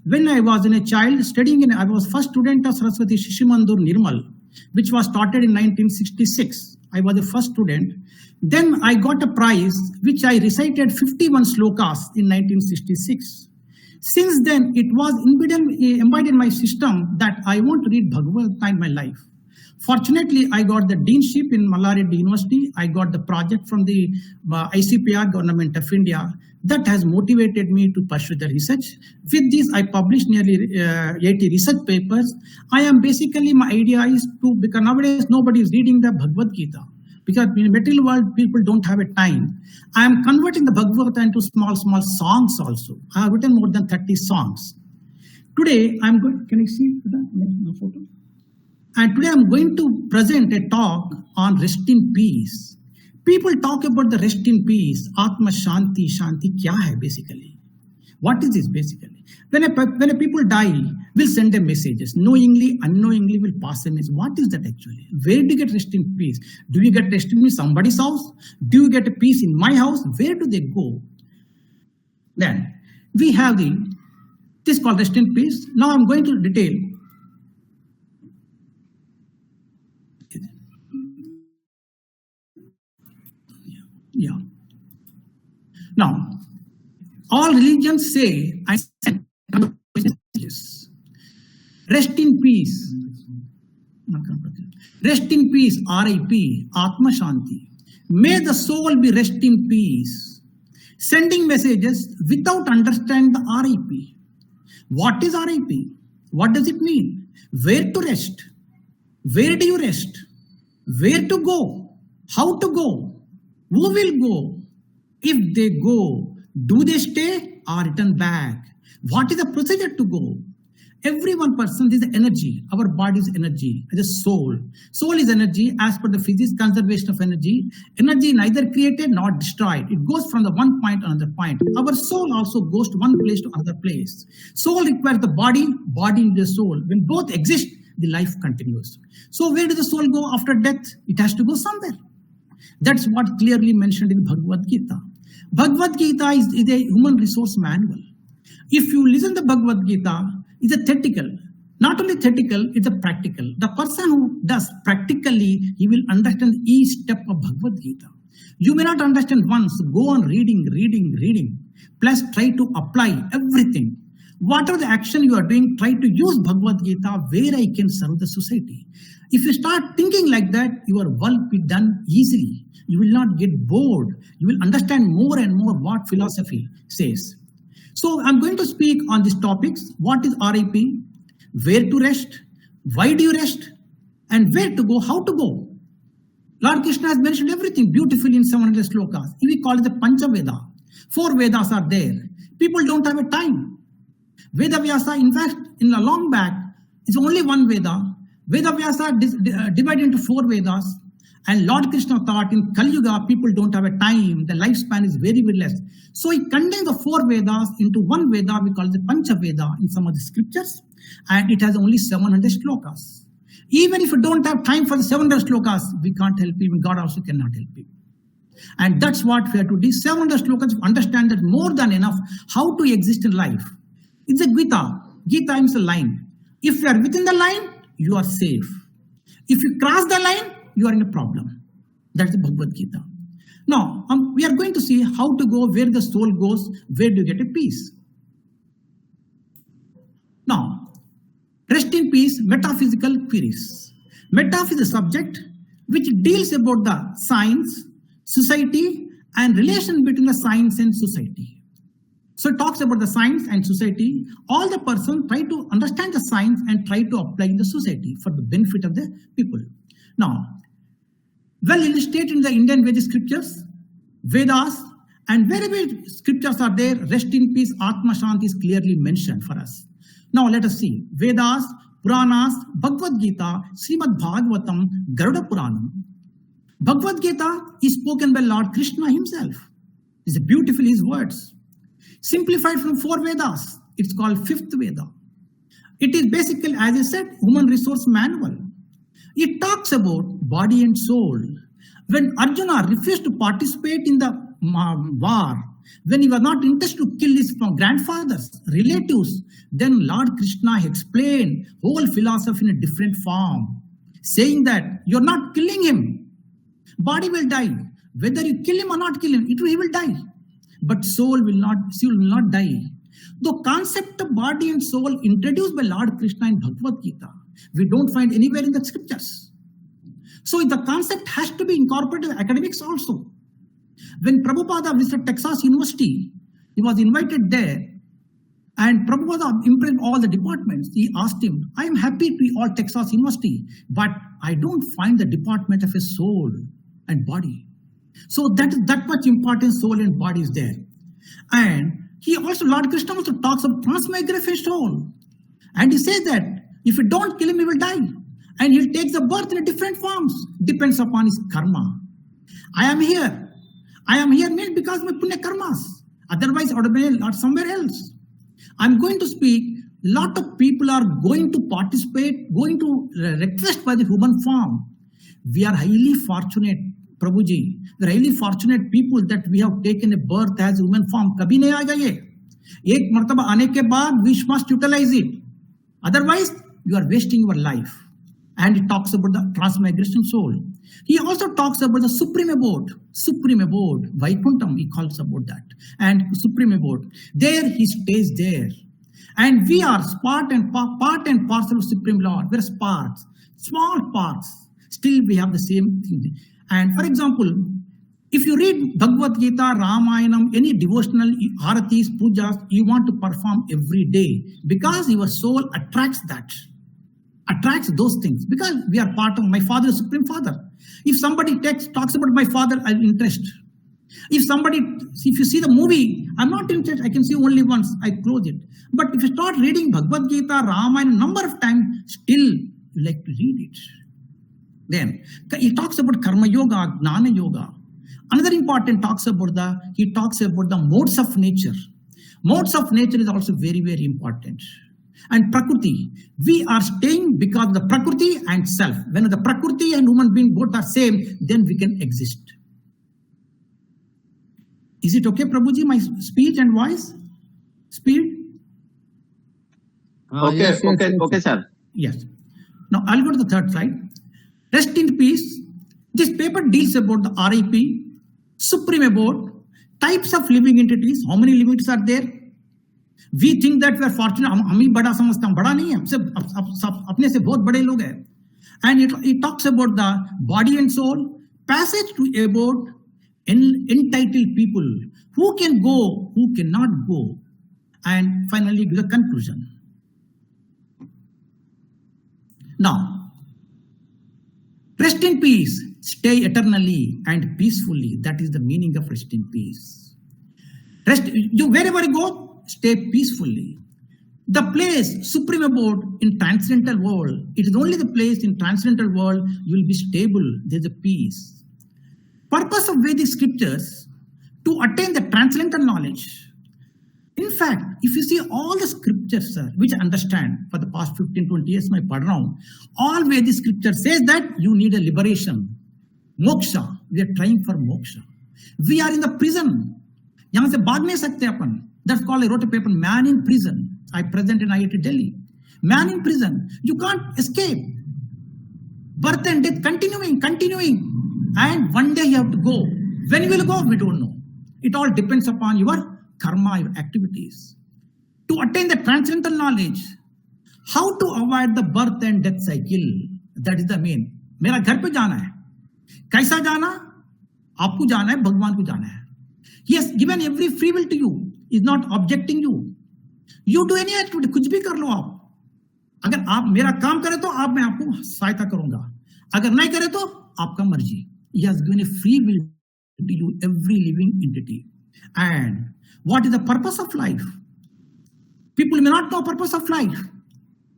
When I was in a child studying I was first student of Saraswati Shishimandur Nirmal, which was started in 1966. I was the first student. Then I got a prize, which I recited 51 slokas in 1966. Since then, it was embedded in my system that I want to read Bhagavad in my life. Fortunately, I got the deanship in Malla Reddy University. I got the project from the ICPR, Government of India. That has motivated me to pursue the research. With this, I published nearly 80 research papers. I am basically, my idea is to, because nowadays nobody is reading the Bhagavad Gita. Because in the material world, people don't have a time. I am converting the Bhagavad Gita into small songs also. I have written more than 30 songs. Today, I'm going, can you see the photo? And today I'm going to present a talk on rest in peace. People talk about the rest in peace. Atma Shanti, Shanti kya hai basically? What is this basically? When a people die, we'll send them messages. Knowingly, unknowingly, we'll pass a message. What is that actually? Where do you get rest in peace? Do you get rest in peace in somebody's house? Do you get a peace in my house? Where do they go? Then we have this called rest in peace. Now I'm going to detail. Yeah. Now, all religions say, I send messages. Rest in peace. Rest in peace, R.I.P., Atma Shanti. May the soul be rest in peace. Sending messages without understanding the R.I.P. What is R.I.P.? What does it mean? Where to rest? Where do you rest? Where to go? How to go? Who will go? If they go, do they stay or return back? What is the procedure to go? Every one person is energy. Our body is energy. It is soul. Soul is energy as per the physics conservation of energy. Energy neither created nor destroyed. It goes from the one point to another point. Our soul also goes to one place to another place. Soul requires the body, body needs the soul. When both exist, the life continues. So where does the soul go after death? It has to go somewhere. That's what clearly mentioned in Bhagavad Gita. Bhagavad Gita is a human resource manual. If you listen to Bhagavad Gita, it's a theoretical. Not only theoretical, it's a practical. The person who does practically, he will understand each step of Bhagavad Gita. You may not understand once, go on reading. Plus try to apply everything. Whatever the action you are doing, try to use Bhagavad Gita where I can serve the society. If you start thinking like that, your work will be done easily. You will not get bored. You will understand more and more what philosophy says. So I'm going to speak on these topics. What is RIP? Where to rest? Why do you rest? And where to go? How to go? Lord Krishna has mentioned everything beautifully in 700 slokas. We call it the Pancha Veda. 4 Vedas are there. People don't have a time. Veda Vyasa, in fact, in the long back, is only one Veda. Veda Vyasa divided into 4 Vedas. And Lord Krishna thought in Kali Yuga, people don't have a time. The lifespan is very, very less. So he condensed the 4 Vedas into one Veda. We call it the Pancha Veda in some of the scriptures. And it has only 700 slokas. Even if you don't have time for the 700 slokas, we can't help you. Even God also cannot help you. And that's what we have to do. 700 slokas, understand that more than enough how to exist in life. It's a Gita. Gita is a line. If you are within the line, you are safe. If you cross the line, you are in a problem. That's the Bhagavad Gita. Now, we are going to see how to go, where the soul goes, where do you get a peace. Now, rest in peace, metaphysical queries. Metaphysics is a subject which deals about the science, society, and relation between the science and society. So it talks about the science and society. All the person try to understand the science and try to apply in the society for the benefit of the people. Now, well illustrated in the Indian Vedic scriptures, Vedas, and wherever scriptures are there, rest in peace, Atma Shanti is clearly mentioned for us. Now let us see. Vedas, Puranas, Bhagavad Gita, Srimad Bhagavatam, Garuda Puranam. Bhagavad Gita is spoken by Lord Krishna himself. It's beautiful his words. Simplified from 4 Vedas. It's called 5th Veda. It is basically, as I said, human resource manual. It talks about body and soul. When Arjuna refused to participate in the war, when he was not interested to kill his grandfathers, relatives, then Lord Krishna explained whole philosophy in a different form, saying that you're not killing him. Body will die. Whether you kill him or not kill him, he will die. But soul will not die. The concept of body and soul introduced by Lord Krishna in Bhagavad Gita, we don't find anywhere in the scriptures. So the concept has to be incorporated in academics also. When Prabhupada visited Texas University, he was invited there, and Prabhupada impressed all the departments. He asked him, I am happy to be all Texas University, but I don't find the department of a soul and body. So that much importance soul and body is there. And he also, Lord Krishna also talks of transmigration soul. And he says that if you don't kill him, he will die. And he'll take the birth in different forms. Depends upon his karma. I am here. I am here means because of my punya karmas. Otherwise, I would have been or somewhere else. I'm going to speak. Lot of people are going to participate, going to request by the human form. We are highly fortunate, Prabhuji. We are highly fortunate people that we have taken a birth as human form. Kabhi nahi aayega ye. Ek martaba aane ke baad we must utilize it. Otherwise, you are wasting your life. And he talks about the transmigration soul. He also talks about the supreme abode, Vaikuntham, he calls about that, and supreme abode. There he stays there. And we are part and parcel of Supreme Lord. We are parts, small parts. Still we have the same thing. And for example, if you read Bhagavad Gita, Ramayanam, any devotional aratis, pujas, you want to perform every day because your soul attracts those things, because we are part of my father, Supreme Father. If somebody talks about my father, I'm interested. If you see the movie, I'm not interested. I can see only once, I close it. But if you start reading Bhagavad Gita, Ramayana, number of times, still you like to read it. Then he talks about Karma Yoga, Gnana Yoga. Another important he talks about the modes of nature. Modes of nature is also very, very important. And Prakriti, we are staying because of the Prakriti and self. When the Prakriti and human being both are same, then we can exist. Is it okay, Prabhuji, my speech and voice? Speed? Okay, sir. Yes. Now I'll go to the third slide. Rest in peace. This paper deals about the RIP, supreme abode, types of living entities. How many living entities are there? We think that we are fortunate. हम ही बड़ा समझते हैं, बड़ा नहीं है, हमसे अपने से बहुत बड़े लोग हैं. And it talks about the body and soul, passage to abode, entitled people, who can go, who cannot go, and finally the conclusion. Now, rest in peace, stay eternally and peacefully. That is the meaning of rest in peace. Wherever you go, stay peacefully. The place, supreme abode in transcendental world, it is only the place in transcendental world you will be stable. There's a peace. Purpose of Vedic scriptures to attain the transcendental knowledge. In fact, if you see all the scriptures, which I understand for the past 15-20 years, my padran, all Vedic scriptures says that you need a liberation. Moksha. We are trying for moksha. We are in the prison. यहाँ से भाग नहीं सकते अपन. That's called, I wrote a paper, Man in Prison. I present in IIT Delhi. Man in prison. You can't escape. Birth and death continuing. And one day you have to go. When you will go, we don't know. It all depends upon your karma, your activities. To attain the transcendental knowledge, how to avoid the birth and death cycle. That is the main. मेरा घर पे जाना है. कैसा जाना? आपको जाना है, भगवान को जाना है. He has given every free will to you. Is not objecting you. You do any activity, कुछ भी कर लो आप. अगर आप मेरा काम करें तो मैं आपको सहायता करूंगा. अगर नहीं करे तो आपका मर्जी. He has given a free will to you, every living entity. And what is the purpose of life? People may not know purpose of life.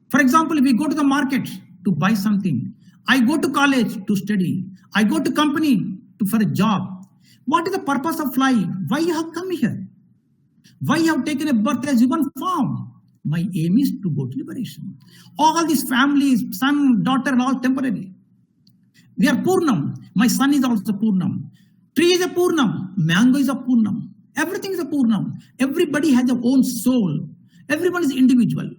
For example, if we go to the market to buy something, I go to college to study, I go to company for a job. What is the purpose of life? Why you have come here? Why you have taken a birth as human form? My aim is to go to liberation. All these families, son, daughter, all temporary. They are Purnam. My son is also Purnam. Tree is a Purnam. Mango is a Purnam. Everything is a Purnam. Everybody has their own soul. Everyone is individual.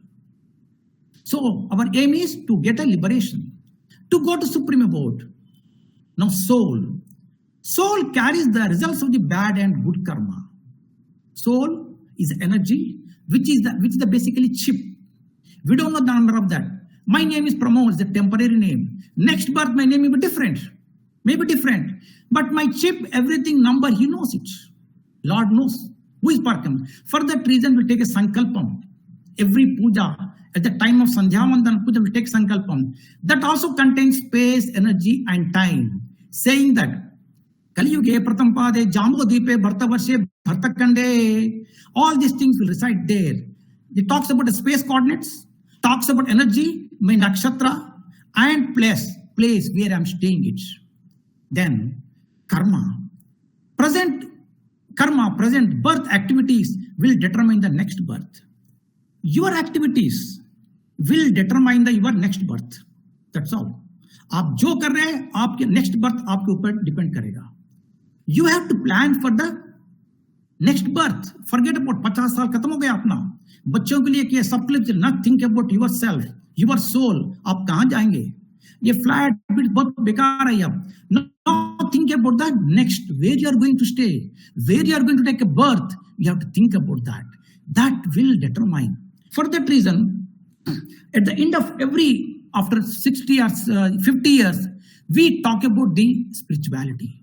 So our aim is to get a liberation, to go to supreme abode. Now soul. Soul carries the results of the bad and good karma. Soul is energy which is the basically chip. We don't know the number of that. My name is Pramod, it's a temporary name. Next birth, my name may be different. But my chip, everything number, he knows it. Lord knows who is Parkam. For that reason, we take a sankalpam. Every puja, at the time of Sandhya Vandana puja, we take sankalpam. That also contains space, energy, and time. Saying that, Kaliyuge Pratampade, JNANADEEPA Bhartavarshe, Bhartakande, all these things will reside there. It talks about the space coordinates, talks about energy, my nakshatra, and place where I'm staying it. Then karma, present birth activities will determine the next birth. Your activities will determine your next birth. That's all. आप जो कर रहे हैं आपके next birth आपके ऊपर depend करेगा. You have to plan for the next birth. Forget about 50 साल खत्म हो गया अपना. बच्चों के लिए क्या subconscious, not think about yourself, your soul. आप कहाँ जाएंगे? ये flat bit बहुत बेकार है अब. Not think about the next, where you are going to stay, where you are going to take a birth. You have to think about that. That will determine. For that reason, at the end of after 60 years, 50 years, we talk about the spirituality.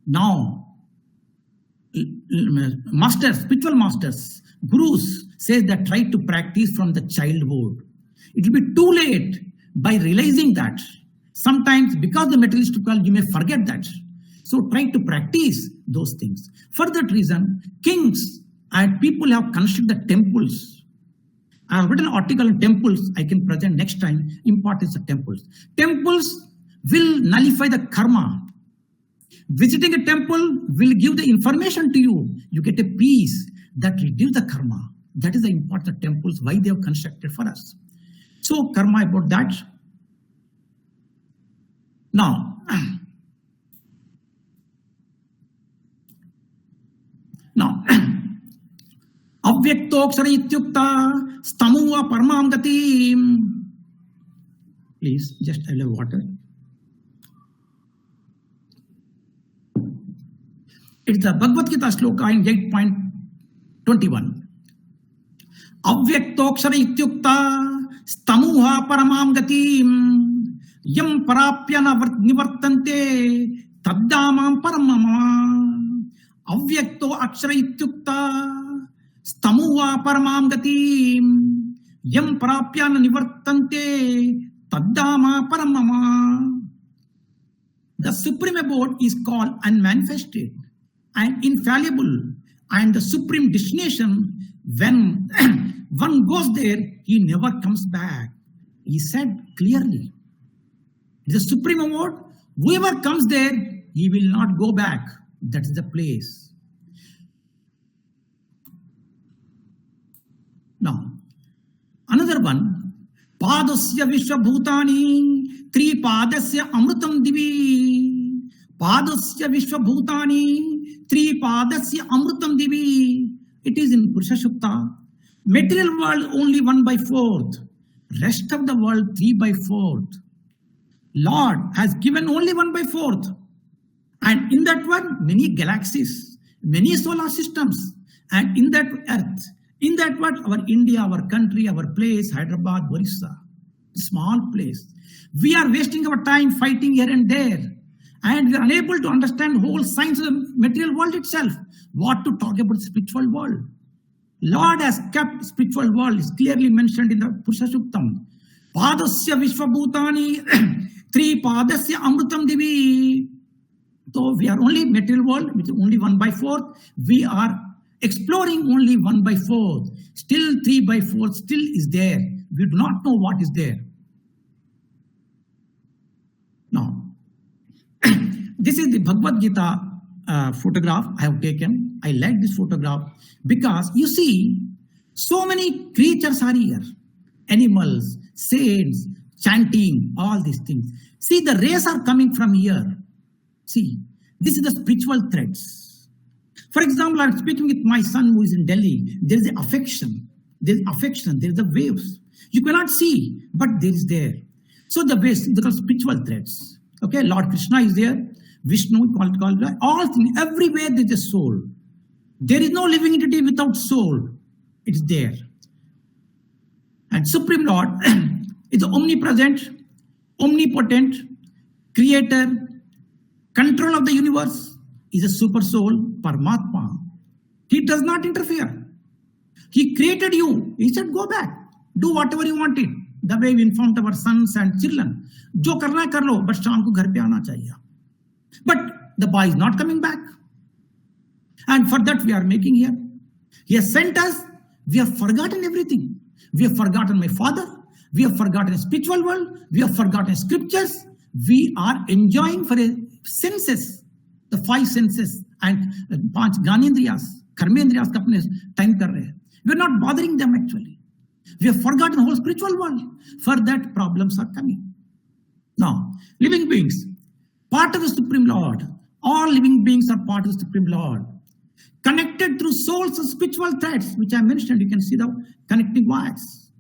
Now, spiritual masters, gurus say that try to practice from the childhood. It will be too late by realizing that. Sometimes because the materialistic world, you may forget that. So try to practice those things. For that reason, kings and people have constructed the temples. I have written an article on temples. I can present next time importance of temples. Temples will nullify the karma. Visiting a temple will give the information to you. You get a peace that reduces the karma. That is the importance of temples, why they have constructed for us. So karma about that. Now, Avyaktoksara ityukta stamuva paramam gatim. Please, just a little water. It's the Bhagavad Gita sloka in 8.21. Avyaktoksara ityukta stamuha paramam gatim. Yam parapyana nivartante taddamam paramama. Avyakto akshara ityukta stamuva paramam gatim. Yam parapyana nivartante taddama paramama. The supreme abode is called unmanifested and infallible, and the supreme destination, when one goes there, he never comes back. He said clearly. The supreme abode, whoever comes there, he will not go back. That is the place. Now, another one, Padasya Vishwabhutani, Tripadasya Amrutam Divi. Padasya Vishwabhutani, Tripadasya Amrutam Divi. It is in Purusha Sukta. Material world only 1/4. Rest of the world 3/4. Lord has given only 1/4. And in that one, many galaxies, many solar systems. And in that earth, in that what? Our India, our country, our place, Hyderabad, Orissa. Small place. We are wasting our time fighting here and there. And we are unable to understand whole science of the material world itself. What to talk about the spiritual world? Lord has kept spiritual world. Is clearly mentioned in the Purusha Suktam. Padasya Vishwabhutani, Tripadasya Amrutam Divi. So we are only material world, which is only 1/4. We are exploring only 1/4. Still 3/4 still is there. We do not know what is there. Now, this is the Bhagavad Gita photograph I have taken. I like this photograph because you see, so many creatures are here. Animals, saints, chanting, all these things. See, the rays are coming from here. See, this is the spiritual threads. For example, I'm speaking with my son who is in Delhi. There is affection. There is affection. There is the waves. You cannot see, but there is there. So the waves, they are spiritual threads. Okay, Lord Krishna is there. Vishnu, called all things. Everywhere there is a soul. There is no living entity without soul. It is there. And Supreme Lord is omnipresent, omnipotent, creator, control of the universe, is a super soul, Paramatma. He does not interfere. He created you. He said, go back. Do whatever you wanted. The way we informed our sons and children. Jo karna hai kar lo, but shaam ko ghar pe aana chahiye. But the boy is not coming back. And for that we are making here. He has sent us. We have forgotten everything. We have forgotten my father. We have forgotten the spiritual world. We have forgotten scriptures. We are enjoying for senses, the five senses and पांच ज्ञानेंद्रियास, कर्मेंद्रियास का अपने time कर रहे हैं. We are not bothering them actually. We have forgotten the whole spiritual world. For that problems are coming. Now, living beings, part of the Supreme Lord. All living beings are part of the Supreme Lord. Connected through souls of spiritual threads, which I mentioned. You can see the connecting wires.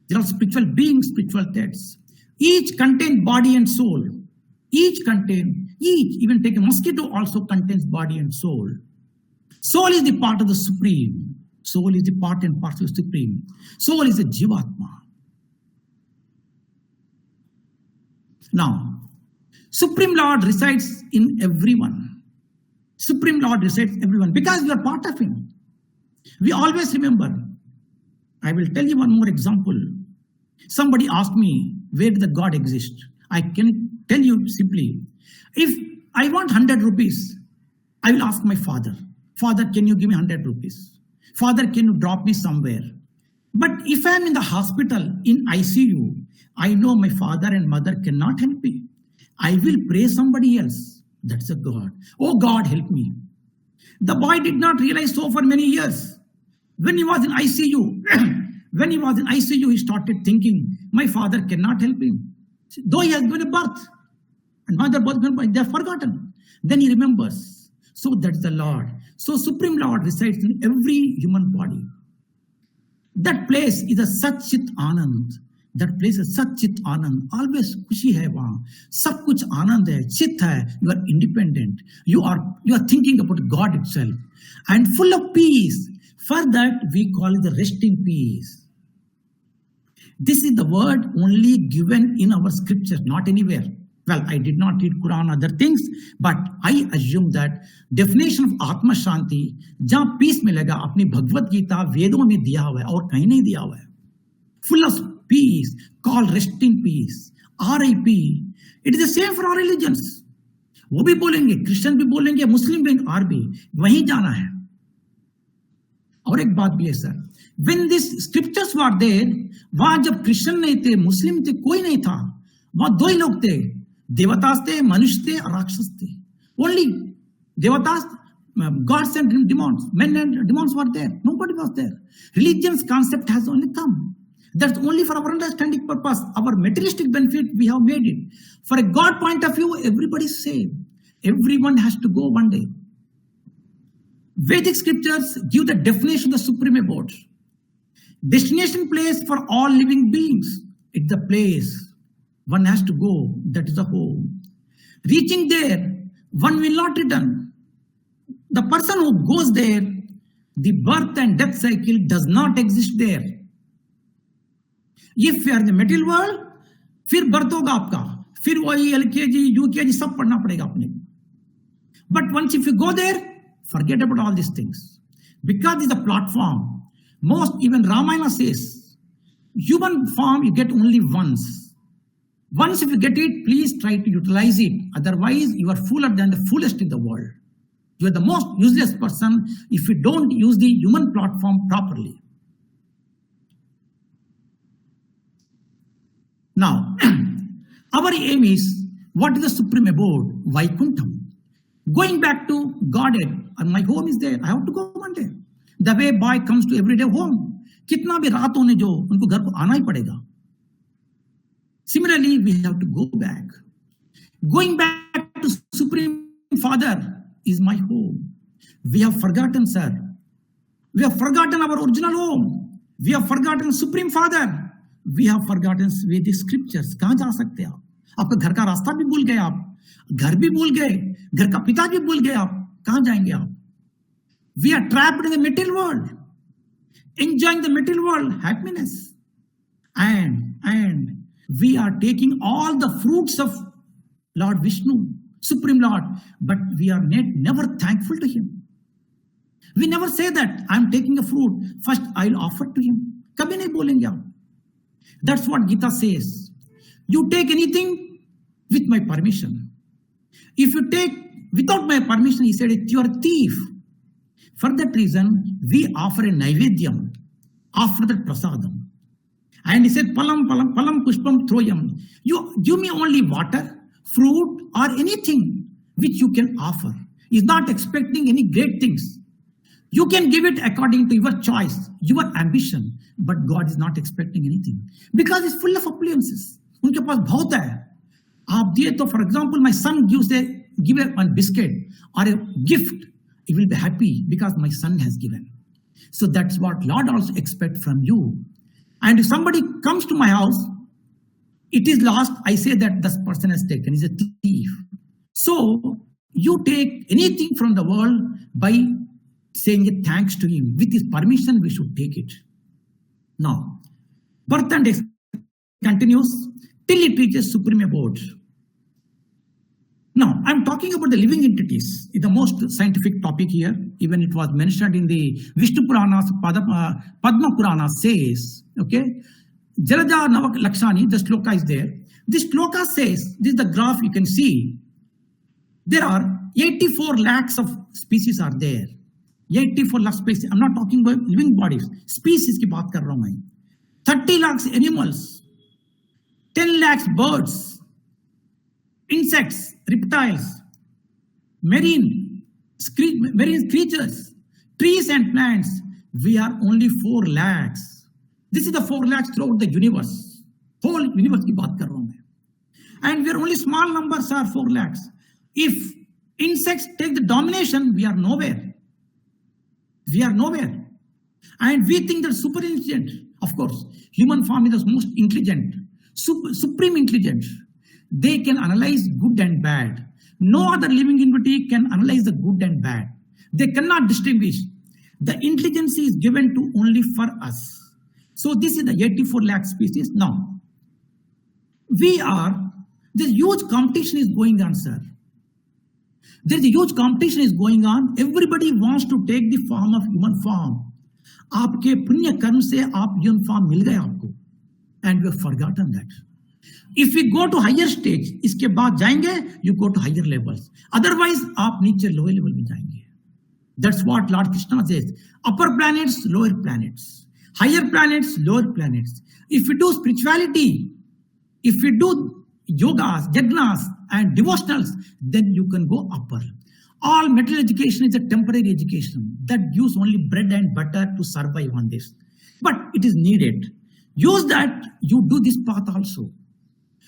There are spiritual beings, spiritual threads. Each contain body and soul. Each, even take a mosquito also contains body and soul. Soul is the part of the Supreme. Soul is the part and parcel of the Supreme. Soul is a Jivatma. Now, Supreme Lord resides in everyone. Supreme Lord resides in everyone because we are part of Him. We always remember. I will tell you one more example. Somebody asked me, where does the God exist? I can tell you simply, if I want 100 rupees, I will ask my father, Father, can you give me 100 rupees? Father, can you drop me somewhere? But if I am in the hospital, in ICU, I know my father and mother cannot help me. I will pray somebody else. That's a God. Oh God, help me. The boy did not realize so for many years. When he was in ICU, he started thinking, my father cannot help him. Though he has given a birth, and mother both they are forgotten. Then he remembers. So that's the Lord. So Supreme Lord resides in every human body. That place is a Satchit Anand. That place is Satchit Anand. Always खुशी है वहाँ. सब कुछ आनंद है, चित है. You are independent. You are thinking about God itself, and full of peace. For that we call it the resting peace. This is the word only given in our scriptures, not anywhere. Well, I did not read Quran, other things, but I assume that definition of Atma Shanti, जहाँ peace मिलेगा, अपनी भगवद गीता वेदों में दिया हुआ है और कहीं नहीं दिया हुआ है. Full of peace, called resting peace, RIP. It is the same for all religions. वो भी बोलेंगे, क्रिश्चियन भी बोलेंगे, मुस्लिम भी, RB, वहीं जाना है. और एक बात भी है sir, when these scriptures were there, वहां जब क्रिश्चियन नहीं थे, मुस्लिम थे, कोई नहीं था. वहां दो ही लोग थे, देवतास थे, मनुष्य थे और राक्षस थे. Only देवतास, gods and demons, men and demons were there. Nobody was there. Religion's concept has only come. That's only for our understanding purpose. Our materialistic benefit, we have made it. For a God point of view, everybody is same. Everyone has to go one day. Vedic scriptures give the definition of the Supreme Abode. Destination place for all living beings. It's the place one has to go. That is the home. Reaching there, one will not return. The person who goes there, the birth and death cycle does not exist there. If you are in the material world, फिर birth होगा आपका, फिर वही LKG, UKG सब पढ़ना पड़ेगा अपने. But once if you go there, forget about all these things. Because it's a platform. Most, even Ramayana says, human form you get only once. Once if you get it, please try to utilize it. Otherwise, you are fuller than the foolest in the world. You are the most useless person if you don't use the human platform properly. Now, our aim is, what is the Supreme Abode? Vaikuntham. Going back to Godhead, and my home is there. I have to go one day. The way boy comes to everyday home. कितना भी रात होने जो, उनको घर को आना ही पड़ेगा. Similarly, we have to go back. Going back to Supreme Father is my home. We have forgotten, sir. We have forgotten our original home. We have forgotten Supreme Father. We have forgotten Vedic scriptures. कहाँ जा सकते हैं आप? आपका घर का रास्ता भी भूल गए आप. घर भी भूल गए. घर का पिता भी भूल गए आप. कहाँ जाएंगे आप? We are trapped in the material world. enjoying the material world, happiness. And we are taking all the fruits of Lord Vishnu, Supreme Lord, but we are never thankful to him. We never say that I am taking a fruit, first I will offer to him. Kabhi nahi bolenge aap. That's what Gita says. You take anything with my permission. If you take without my permission, he said, you are a thief. For that reason, we offer a naivedyam, offer the prasadam. And he said, palam pushpam troyam. You give me only water, fruit, or anything which you can offer. He's not expecting any great things. You can give it according to your choice, your ambition, but God is not expecting anything because it's full of appliances. उनके पास बहुत है. आप दिए तो, for example, my son give a biscuit or a gift, he will be happy because my son has given. So that's what Lord also expects from you. And if somebody comes to my house, it is lost, I say that this person has taken, he's a thief. So you take anything from the world by saying it thanks to him. With his permission, we should take it. Now, birth and death continues till it reaches supreme abode. Now, I'm talking about the living entities. It's the most scientific topic here. Even it was mentioned in the Vishnu Puranas, Padma Purana says, okay, Jalaja Navak Lakshani, the shloka is there. This shloka says, this is the graph you can see. There are 84 lakhs of species are there. 84 lakh species. I'm not talking about living bodies. Species की बात कर रहा हूं मैं. 30 lakhs animals, 10 lakhs birds, insects, reptiles, marine creatures, trees and plants. We are only 4 lakhs. This is the 4 lakhs throughout the universe. Whole universe की बात कर रहा हूं मैं. And we are only small numbers are 4 lakhs. If insects take the domination, we are nowhere. We are nowhere. And we think that super intelligent. Of course, human form is the most intelligent, supreme intelligent. They can analyze good and bad. No other living entity can analyze the good and bad. They cannot distinguish. The intelligence is given to only for us. So this is the 84 lakh species. Now, this huge competition is going on, sir. There's a huge competition is going on. Everybody wants to take the form of human form. आपके पुण्य कर्म से आप human form मिल गए आपको. And we have forgotten that. If we go to higher stage, इसके बाद जाएंगे, you go to higher levels. Otherwise, आप नीचे lower level में जाएंगे. That's what Lord Krishna says. Upper planets, lower planets. Higher planets, lower planets. If we do spirituality, if we do yogas, yajnas, and devotionals, then you can go upper. All material education is a temporary education that gives only bread and butter to survive on this. But it is needed. Use that, you do this path also.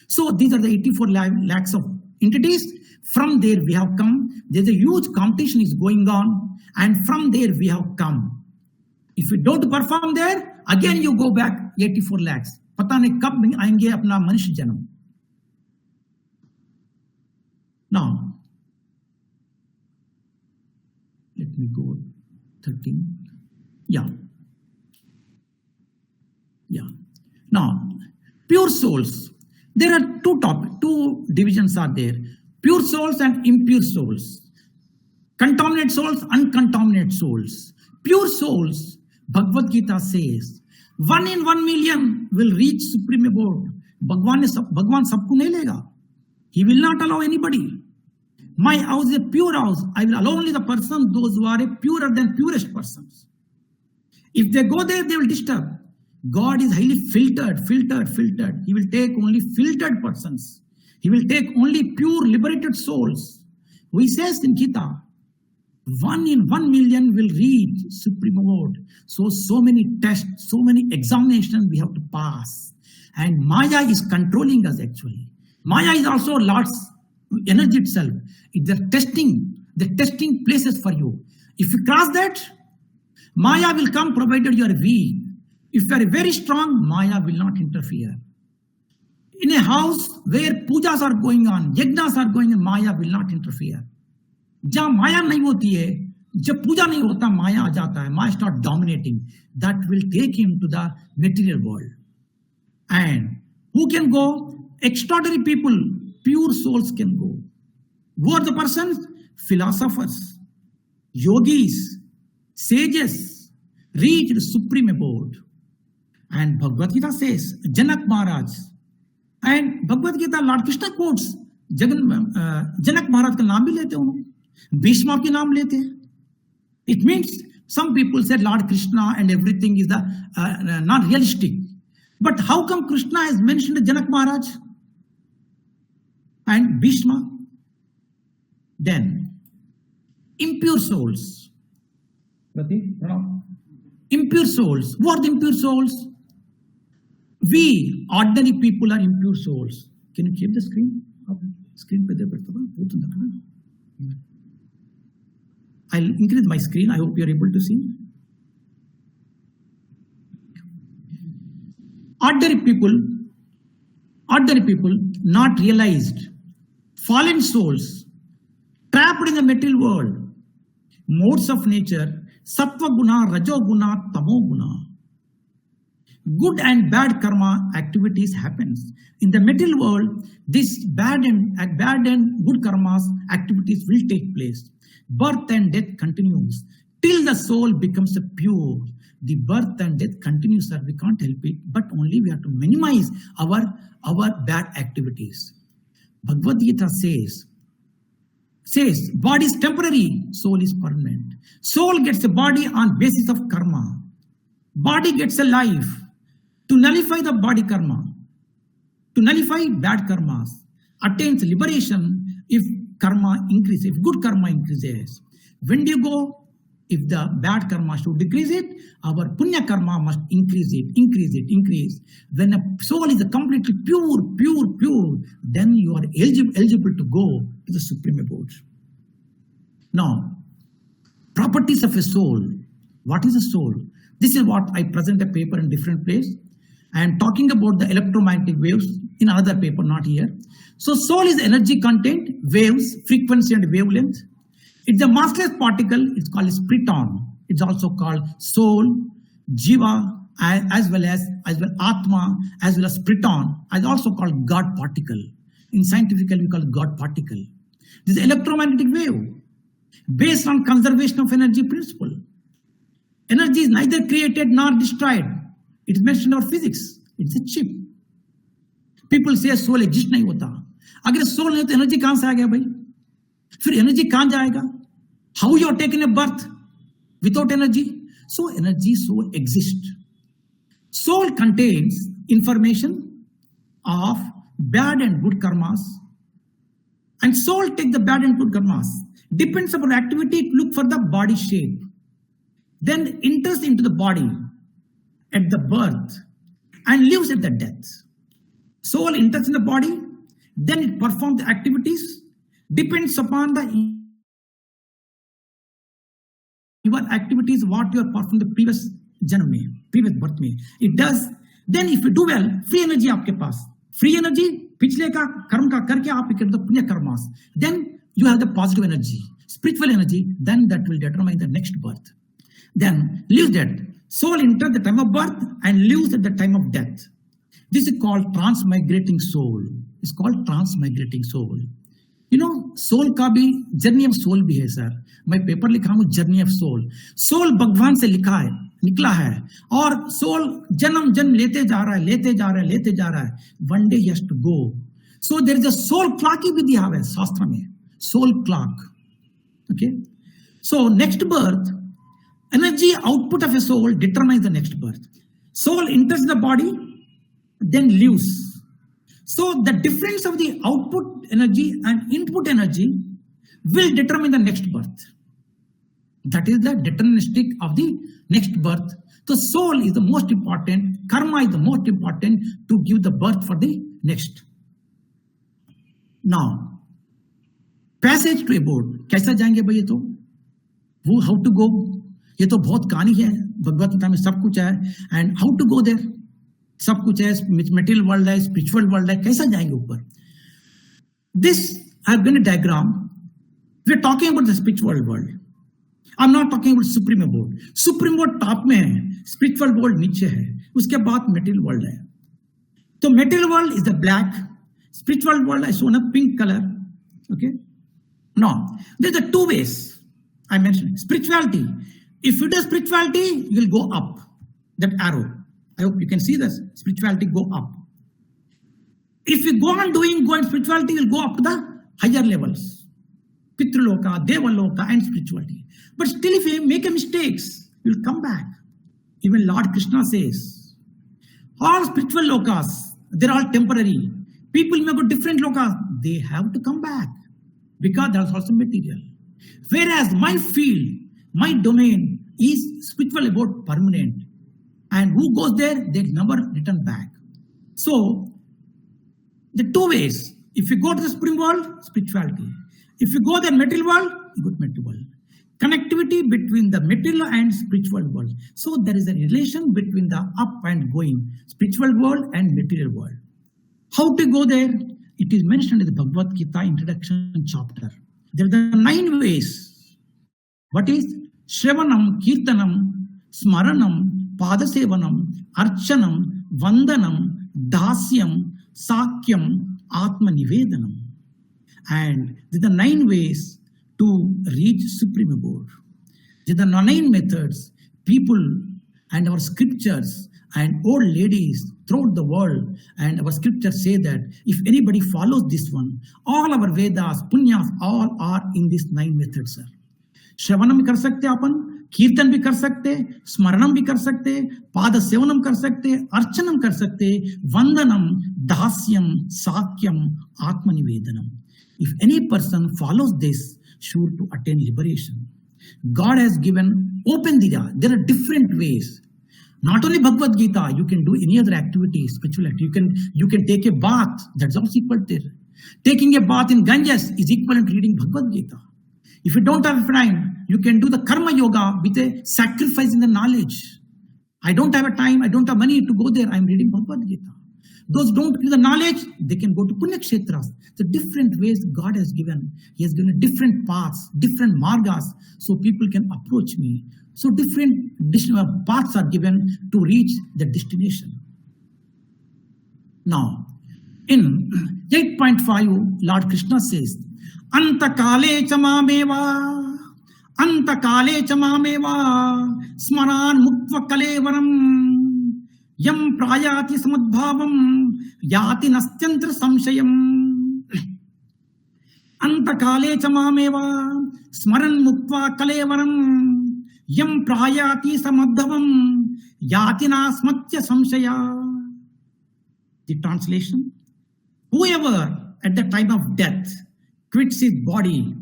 So these are the 84 lakhs of entities. From there we have come. There's a huge competition is going on. And from there we have come. If you don't perform there, again you go back 84 lakhs. पता नहीं कब आएंगे अपना मनुष्य जन्म. Now, let me go 13. Yeah. Now, pure souls. There are two divisions are there. Pure souls and impure souls. Contaminated souls, uncontaminated souls. Pure souls, Bhagavad Gita says, 1 in 1 million will reach supreme abode. Bhagwan sabko nahi lega. He will not allow anybody. My house is a pure house. I will allow only the person, those who are a purer than purest persons. If they go there, they will disturb. God is highly filtered. He will take only filtered persons. He will take only pure liberated souls. He says in Gita, 1 in 1 million will reach supreme abode. So many tests, so many examinations we have to pass. And Maya is controlling us actually. Maya is also Lord's energy itself. They're testing places for you. If you cross that, Maya will come provided you are weak. If you are very strong, Maya will not interfere. In a house where pujas are going on, yajnas are going on, Maya will not interfere. जहाँ माया नहीं होती है, जब पूजा नहीं होता माया आ जाता है, maya start dominating, that will take him to the material world. And who can go? Extraordinary people, pure souls can go. Who are the persons? Philosophers, yogis, sages, reached the supreme abode. And Bhagavad Gita says, Janak Maharaj, and Bhagavad Gita, Lord Krishna quotes, Janak Maharaj का नाम भी लेते हैं उन्होंने, भीष्मा के नाम लेते हैं. It means some people said Lord Krishna and everything is the not realistic. But how come Krishna has mentioned Janak Maharaj and Bhishma? Then, impure souls. Impure souls. What are the impure souls? We, ordinary people, are impure souls. Can you keep the screen? Screen pe de बैठता हूँ. I'll increase my screen. I hope you are able to see. Ordinary people, not realized, fallen souls, trapped in the material world, modes of nature, sattva guna, rajo guna, tamo guna. Good and bad karma activities happens. In the material world, this bad and good karmas activities will take place. Birth and death continues till the soul becomes pure. The birth and death continues, sir. We can't help it, but only we have to minimize our bad activities. Bhagavad Gita says body is temporary, soul is permanent. Soul gets a body on basis of karma. Body gets a life to nullify the body karma, to nullify bad karmas, attains liberation if karma increases, if good karma increases. When do you go? If the bad karma should decrease it, our punya karma must increase. When a soul is completely pure, then you are eligible to go to the supreme abode. Now, properties of a soul. What is a soul? This is what I present a paper in different place. I am talking about the electromagnetic waves in another paper, not here. So soul is energy content, waves, frequency and wavelength. It's a massless particle. It's called spriton. It's also called soul, jiva, as well atma, as well as spriton, as also called God particle. In scientifically, we call it God particle. This is electromagnetic wave based on conservation of energy principle. Energy is neither created nor destroyed. It is mentioned in our physics. It's a chip. People say soul exist नहीं होता. अगर soul नहीं तो energy कहाँ से आ गया भाई? फिर energy कहाँ जाएगा? How you are taking a birth without energy? So energy, soul exists. Soul contains information of bad and good karmas, and soul take the bad and good karmas. Depends upon activity, it look for the body shape. Then enters into the body at the birth and lives at the death. Soul enters in the body, then it performs the activities, depends upon your activities, what you are performing the previous janam mein, previous birth mein. It does. Then if you do well, free energy आपके पास. Free energy, पिछले का कर्म का करके आप करते हो पुण्य karmas. Then you have the positive energy, spiritual energy. Then that will determine the next birth. Then lives that. Soul enters the time of birth and lives at the time of death. This is called transmigrating soul. It's called transmigrating soul. You know, soul का भी journey of soul भी है sir. मैं paper लिखा हूँ journey of soul. Soul भगवान से निकला है और सोल जन्म लेते जा रहा है. One day he has to go. So there is a soul clock भी दिया हुआ है शास्त्र में. Soul clock. Okay. So next birth, energy output of a soul determines the next birth. Soul enters the body, then leaves. So the difference of the output energy and input energy will determine the next birth. That is the deterministic of the next birth. The soul is the most important, karma is the most important to give the birth for the next. Now, passage to abode. कैसा जाएंगे भाई ये तो? वो how to go? ये तो बहुत कहानी है. भगवद गीता में सब कुछ है. And how to go there? सब कुछ है. Material world है, spiritual world है. कैसा जाएंगे ऊपर? This has been a diagram. We are talking about the spiritual world. I am not talking about supreme abode. Supreme world top में है, स्पिरिचुअल वर्ल्ड नीचे है, उसके बाद मेटेरियल वर्ल्ड है. तो material world is the black, spiritual world I shown a pink colour. Okay, now there are two ways I mentioned. Spirituality, if you do spirituality, you will go up, that arrow. I hope you can see this. Spirituality go up. If you go on spirituality, you will go up to the higher levels, Pitraloka, Devaloka, and spirituality. But still, if you make a mistakes, you will come back. Even Lord Krishna says, all spiritual lokas, they're all temporary. People may go different lokas, they have to come back because there's also material. Whereas my field, my domain is spiritual about permanent. And who goes there, they never return back. So, the two ways. If you go to the supreme world, spirituality. If you go to the material world, you go to material world. Connectivity between the material and spiritual world. So there is a relation between the up and going, spiritual world and material world. How to go there? It is mentioned in the Bhagavad Gita introduction chapter. There are 9 ways. What is? Shravanam, Kirtanam, Smaranam, Padasevanam, Archanam, Vandanam, Dasyam, Sakyam, Atma Nivedanam. And there are 9 ways to reach supreme abode. There are 9 methods. People and our scriptures and old ladies throughout the world and our scriptures say that if anybody follows this one, all our Vedas, Punyas, all are in these 9 methods, sir. श्रवणम भी कर सकते अपन, कीर्तन भी कर सकते, स्मरणम भी कर सकते, पाद सेवनम कर सकते, अर्चनम कर सकते, वंदनम, दास्यम, साक्यम, आत्मनिवेदनम. If any person follows this, sure to attain liberation. God has given open dira. There are different ways. Not only Bhagavad Gita, you can do any other activity, spiritual activity. You can take a bath, that's also equal there. Taking a bath in Ganges is equivalent to reading Bhagavad Gita. If you don't have time, you can do the karma yoga with a sacrifice in the knowledge. I don't have a time, I don't have money to go there, I'm reading Bhagavad Gita. Those don't give the knowledge, they can go to Punya Kshetras. The different ways God has given. He has given different paths, different margas, so people can approach me. So different paths are given to reach the destination. Now, in 8.5, Lord Krishna says, Antakale chamameva, smaran muktva kalevaram, yam prayati samadbhavam, yati nastyantra samshayam. Antakale chamameva, smaran muktva kalevaram, yam prayati samadbhavam, yati nasmatya samshaya. The translation: whoever at the time of death quits his body,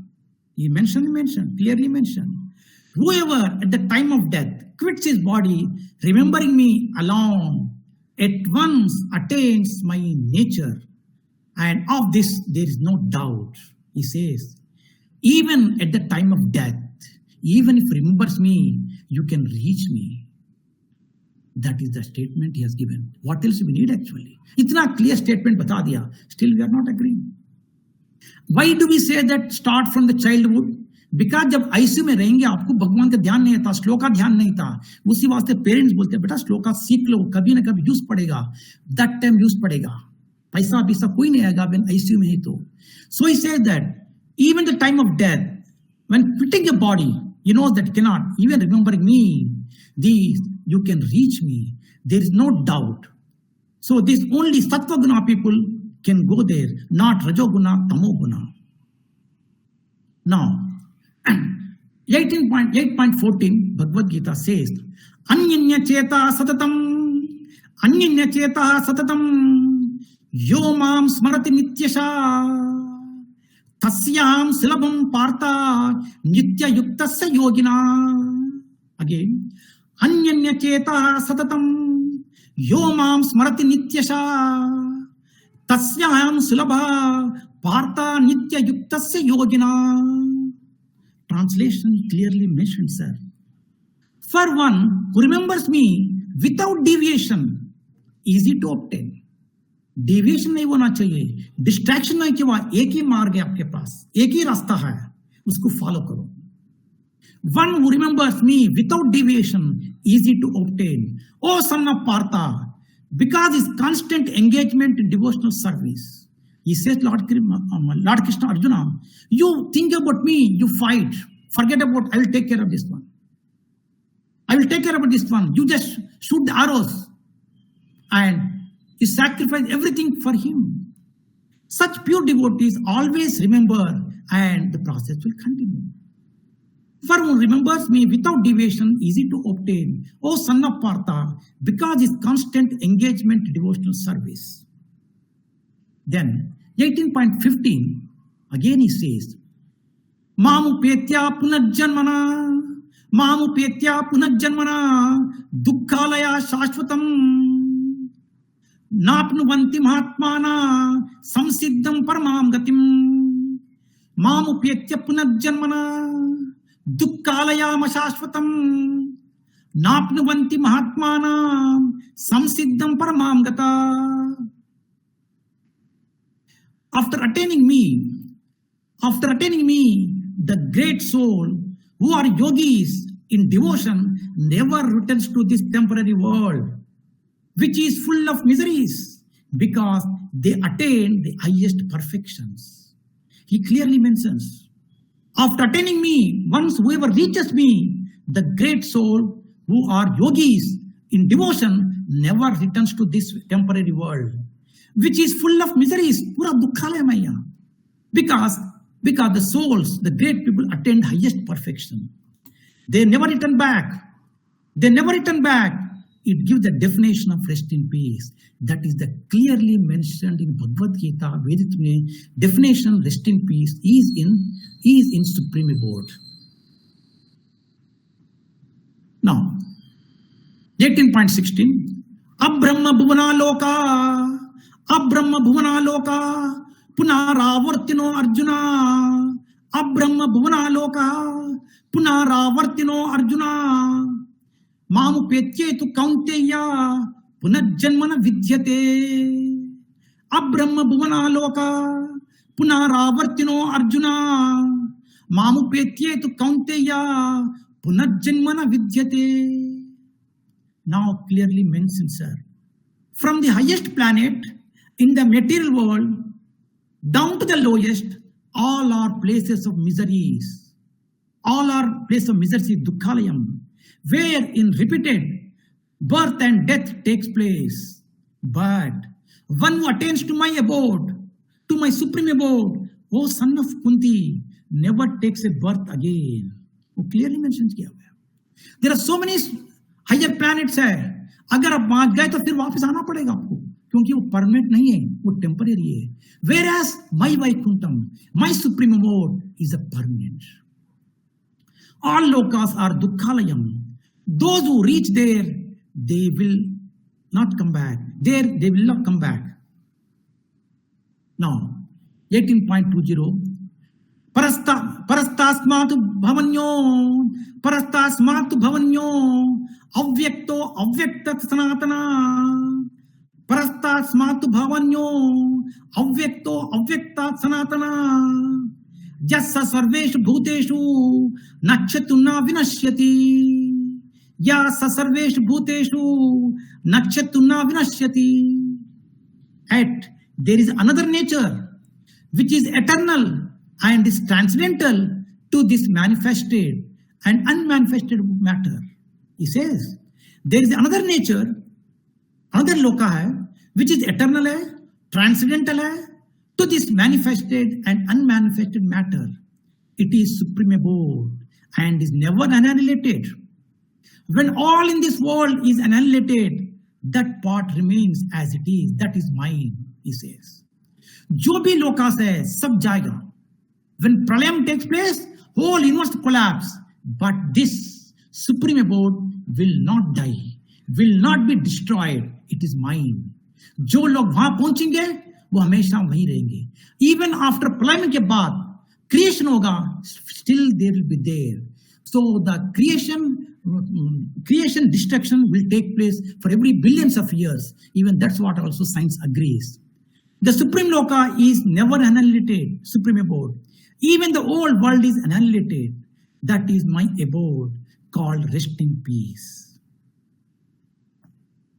he clearly mentioned. Whoever at the time of death quits his body, remembering me alone, at once attains my nature. And of this there is no doubt. He says, even at the time of death, even if he remembers me, you can reach me. That is the statement he has given. What else we need actually? Itna clear statement bata diya. Still we are not agreeing. Why do we say that start from the childhood? Because जब ICU में रहेंगे आपको भगवान का ध्यान नहीं था, श्लोक का ध्यान नहीं था, उसी वास्ते पेरेंट्स बोलते हैं बेटा श्लोक सीख लो, कभी ना कभी यूज पड़ेगा, that time यूज पड़ेगा, पैसा पैसा कोई नहीं आएगा when ICU में ही तो. So he said that even the time of death, when quitting a body, you know that cannot, even remembering me, these you can reach me. There is no doubt. So this only Sattva Guna people can go there, not Rajoguna, Tamoguna. Now, 8.14 Bhagavad Gita says, Anyanya cheta satatam, yo mam smarati nityasha, tasyam silabam partha, nitya yuktasya yogina. Again, Anyanya cheta satatam, yo mam smarati nityasha, tasyam sulabha partha nitya yuktasya yogina. Translation clearly mentions, sir. For one who remembers me without deviation, easy to obtain. Deviation नहीं होना चाहिए, distraction नहीं कि वहाँ एक ही मार्ग है आपके पास, एक ही रास्ता है, उसको follow करो. One who remembers me without deviation, easy to obtain. O son of Partha, because his constant engagement in devotional service. He says, Lord Krishna Arjuna, you think about me, you fight. Forget about, I will take care of this one. I will take care of this one. You just shoot the arrows. And you sacrifice everything for him. Such pure devotees always remember, and the process will continue. For who remembers me without deviation, easy to obtain. O son of Partha, because his constant engagement in devotional service. Then 18.15, again he says, Mamu petya punajjanmana, Mamu petya punajjanmana, dukkhalaya shashvatam, napnuvanti mahatmana, samsiddham paramam gatim, Mamu petya punajjanmana, dukkhalayam ashashvatam, napnuvanti mahatmana, samsiddham paramam gata. After attaining me, the great soul who are yogis in devotion never returns to this temporary world, which is full of miseries, because they attain the highest perfections. He clearly mentions, after attaining me, once whoever reaches me, the great soul who are yogis in devotion never returns to this temporary world, which is full of miseries, pura dukkhalayamaya. Because the souls, the great people, attained highest perfection. They never return back. It gives the definition of rest in peace. That is the clearly mentioned in Bhagavad Gita. Vedic definition, rest in peace, is in supreme abode. Now, 18.16. Abrahma bhuvana loka punaravartino Arjuna. Abrahma bhuvana loka punaravartino Arjuna. Mamu petyetu kaunteya punajjanmana vidyate. Abrahma bhuvana loka punaravartino Arjuna. Mamu petyetu kaunteya punajjanmana vidyate. Now clearly mentioned, sir. From the highest planet in the material world down to the lowest, all are places of miseries. All are places of misery, dukkhalayam, where in repeated birth and death takes place. But one who attains to my abode, to my supreme abode, O son of Kunti, never takes a birth again. वो clearly mentions किया हुआ है. There are so many higher planets है. अगर आप वहां गए तो फिर वापस आना पड़ेगा आपको, क्योंकि वो परमानेंट नहीं है, वो टेम्परेरी है. Whereas my Vaikuntham, my supreme abode, is a permanent. All lokas are dukkhalayam. Those who reach there, they will not come back. There, they will not come back. Now, 18.20. Parastasmatu bhavanyo avyakto avyaktat sanatana. Parastasmatu bhavanyo avyakto avyaktat sanatana. Jassa sarveshu bhuteshu nakshatu vinashyati. Yassa sarveshu bhuteshu nakshatu vinashyati. Yet there is another nature which is eternal and is transcendental to this manifested and unmanifested matter. He says, there is another nature, another loka hai, which is eternal hai, transcendental hai, to this manifested and unmanifested matter. It is supreme abode and is never annihilated. When all in this world is annihilated, that part remains as it is. That is mine, he says. जो भी Lucas है, सब जाएगा. When pralayam takes place, whole universe collapse. But this supreme abode will not die, will not be destroyed. It is mine. जो लोग वहां पहुंचेंगे, वो हमेशा वहीं रहेंगे. Even after pralayam के बाद creation होगा, still they will be there. So the creation destruction will take place for every billions of years. Even that's what also science agrees. The supreme loka is never annihilated, supreme abode. Even the old world is annihilated. That is my abode called rest in peace.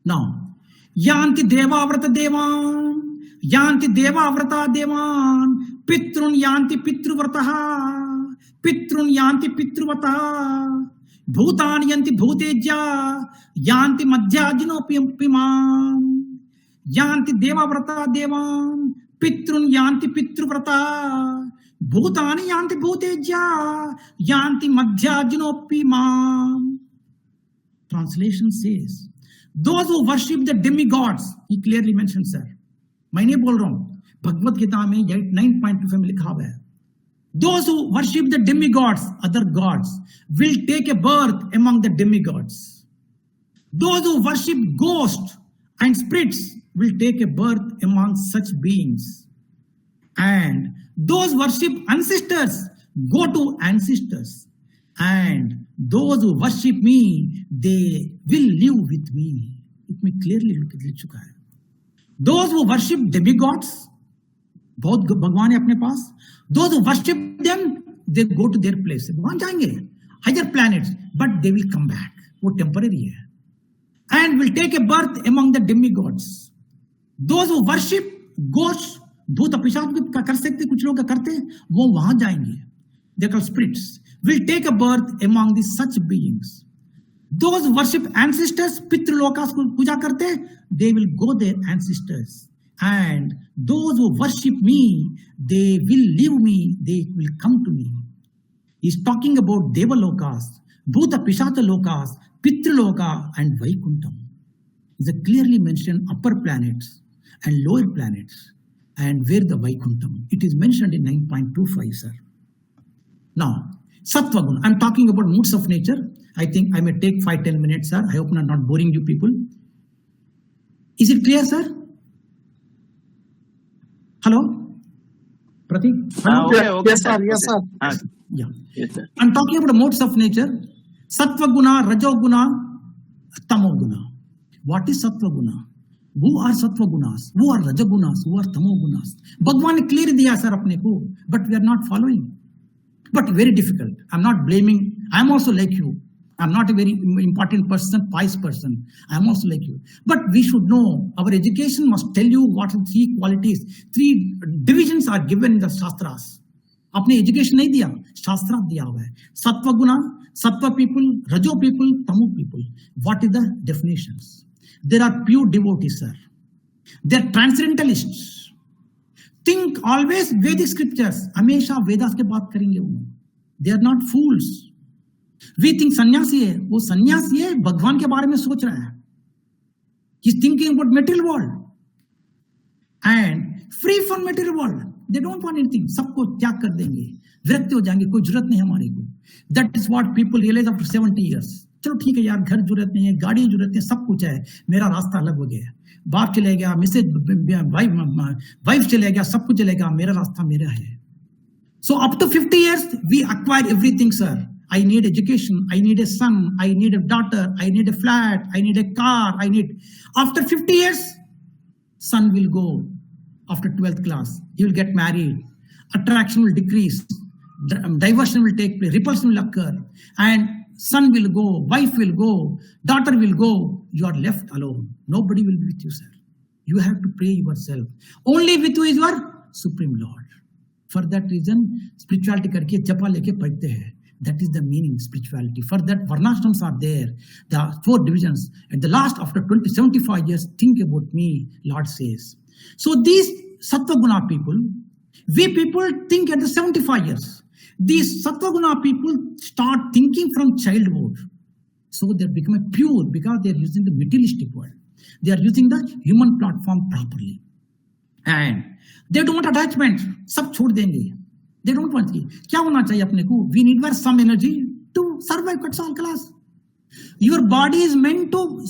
Now, yanti devavrata devan, yanti devavrata devan, pitrun yanti pitruvrataha, pitrun yanti pitruvataha, bhutani yanti bhuteja, yanti madhyajinopimam, yanti devavrata devan, pitrun yanti pitruvrata, bhutani yanti bhuteja, yanti madhyajinopimam. Translation says, those who worship the demigods, he clearly mentioned, sir. मैं नहीं बोल रहा हूं, भगवद गीता में 9.25 में लिखा हुआ है. Those who worship the demigods, other gods, will take a birth among the demigods. Those who worship ghosts and spirits will take a birth among such beings. And those worship ancestors go to ancestors. And those who worship me, they will live with me. इसमें clearly लिख चुका है. Those who worship demigods, बहुत भगवान है अपने पास. Those who worship them, they go to their place. वहां जाएंगे, higher planets, but they will come back. वो temporary है. And will take a birth among the demigods. Those who worship ghosts, भूत पिशाच का कर सकते, कुछ लोग करते, वो वहां जाएंगे. They are called spirits. Will take a birth among the such beings. Those who worship ancestors, पितृलोकास को पूजा करते, they will go their ancestors. And those who worship me, they will leave me, they will come to me. He's talking about Devalokas, Bhuta Pishata Lokas, Pitriloka and Vaikuntham. It's clearly mentioned upper planets and lower planets and where the Vaikuntham. It is mentioned in 9.25, sir. Now, Sattva Guna. I'm talking about moods of nature. I think I may take 5-10 minutes, sir. I hope I'm not boring you people. Is it clear, sir? Hello? Pratik? Okay. Yes, sir. Yes, sir. Yeah. Yes, sir. I'm talking about the modes of nature. Sattva Guna, Rajo Guna, Tamo Guna. What is Sattva Guna? Who are Sattva Gunas? Who are Raja Gunas? Who are Tamo Gunas? Bhagwan ne clear diya sir apne ko, but we are not following. But very difficult. I'm not blaming. I'm also like you. I'm not a very important person, pious person. I'm also like you. But we should know our education must tell you what are three qualities. 3 divisions are given in the Shastras. आपने education नहीं दिया, शास्त्र दिया हुआ है. Sattva Guna, Sattva people, Rajo people, Tamo people. What is the definitions? There are pure devotees, sir. They are transcendentalists. Think always Vedic scriptures. हमेशा वेदास के बात करेंगे वो. They are not fools. We think सन्यासी है. वो सन्यासी है, भगवान के बारे में सोच रहा है. He's thinking about material world and free from material world. They don't want anything. सबको त्याग कर देंगे. विरक्त हो जाएंगे. कोई जरूरत नहीं हमारे को. That is what people realize after 70 years. चलो ठीक है यार, घर जरूरत नहीं है, गाड़ी जरूरत नहीं है, सब कुछ है. मेरा रास्ता अलग हो गया. बाप चले गया, मिसेज वाइफ चले गया, सब कुछ चलेगा, मेरा रास्ता मेरा है. So up to 50 years we acquire everything, sir. I need education, I need a son, I need a daughter, I need a flat, I need a car, I need. After 50 years, son will go after 12th class. He will get married. Attraction will decrease. Diversion will take place. Repulsion will occur. And son will go, wife will go, daughter will go. You are left alone. Nobody will be with you, sir. You have to pray yourself. Only with you is your Supreme Lord. For that reason, spirituality करके जपा लेके पढ़ते हैं. That is the meaning spirituality. For that, varnashrams are there. There are 4 divisions. At the last, after 75 years, think about me, Lord says. So these Sattva Guna people, we people think at the 75 years. These Sattva Guna people start thinking from childhood. So they become pure because they are using the materialistic world. They are using the human platform properly. And they don't want attachment. सब छोड़ देंगे. They don't want it. क्या होना चाहिए अपने को? We need some energy to survive. That's all, class. Your body is meant to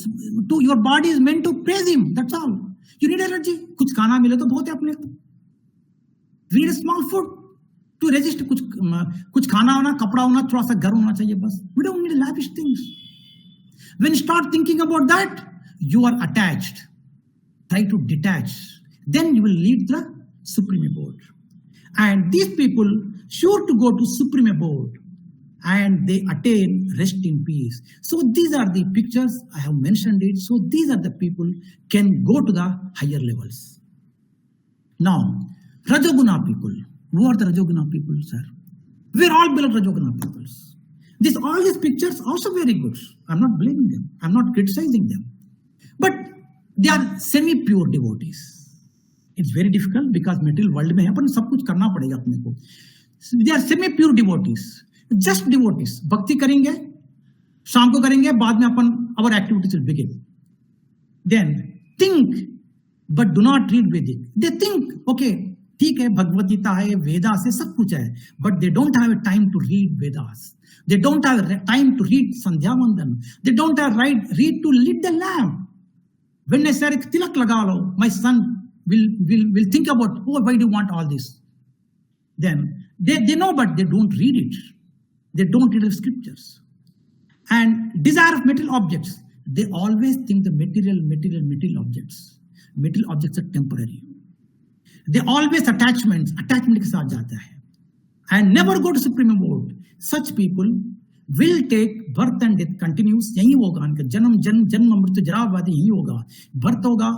praise him. That's all. You need energy. कुछ खाना मिले तो बहुत है अपने को. We need a small food to resist. कुछ खाना होना, कपड़ा होना, थोड़ा सा घर होना चाहिए बस. We don't need lavish things. When you start thinking about that, you are attached. Try to detach. Then you will lead the Supreme Abode. And these people sure to go to Supreme Abode. and they attain rest in peace. So these are the pictures, I have mentioned it. So these are the people can go to the higher levels. Now, Rajoguna people. Who are the Rajoguna people, sir? We are all below Rajoguna peoples. All these pictures also very good. I'm not blaming them. I'm not criticizing them. But they are semi-pure devotees. It's very difficult because material world में अपन सब कुछ करना पड़ेगा अपने को. They are semi-pure devotees. Just devotees. भक्ति करेंगे, शाम को करेंगे, बाद में अपन our activities will begin. Then think, but do not read Vedic. They think, okay, ठीक है, भगवद गीता है, वेदास है, सब कुछ है, but they don't have a time to read Vedas. They don't have a time to read Sandhya Vandan. They don't have read to lit the lamp. When I say tilak laga lo, my son will think about, oh, why do you want all this? Then they know, but they don't read it. They don't read the scriptures. And desire of material objects. They always think the material objects. Material objects are temporary. They always attachment के साथ जाता है. And never go to Supreme Abode. Such people will take birth and death continuous. यही होगा उनका जन्म मृत्यु जरा वादी यही होगा. Birth होगा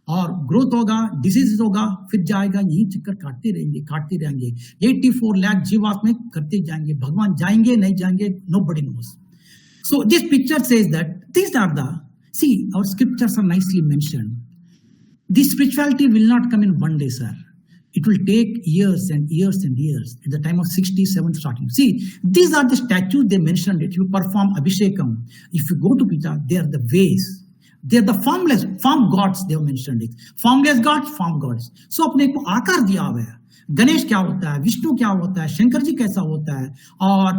और growth होगा, diseases होगा, फिर जाएगा, यही चक्कर काटते रहेंगे. 84 लाख जीवास में करते जाएंगे. भगवान जाएंगे नहीं जाएंगे, nobody knows. So this picture says that these are our scriptures are nicely mentioned. This spirituality will not come in one day, sir. It will take years and years and years. At the time of 67 starting. See, these are the statues they mentioned. If you perform Abhishekam, if you go to Pita, they are the ways. They are the form gods, they have mentioned it. Formless gods, form gods. So अपने को आकार दिया हुआ है. गणेश क्या होता है, विष्णु क्या होता है, शंकर जी कैसा होता है, और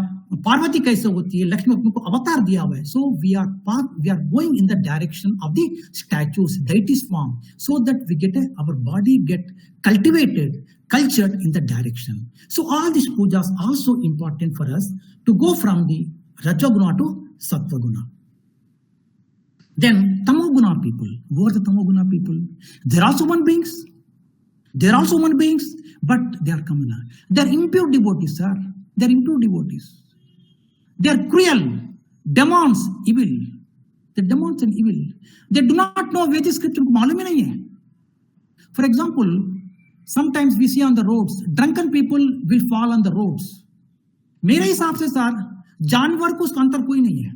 पार्वती कैसे होती है, लक्ष्मी अपने को अवतार दिया हुआ है. So we are going in the direction of the statues, deities form, so that we get our body get cultured in the direction. So all these pujas are also important for us to go from the Rajoguna to Sattva-guna. Then Tamoguna people. Who are the Tamoguna people? They are also human beings. But they are Kamala. They are impure devotees, sir. They are impure devotees. They are cruel. Demons, evil. The demons and evil. They do not know Vedic scripture. मालूम ही नहीं है. For example, sometimes we see on the roads, drunken people will fall on the roads. मेरे हिसाब से sir, जानवर को उसका अंतर कोई नहीं है.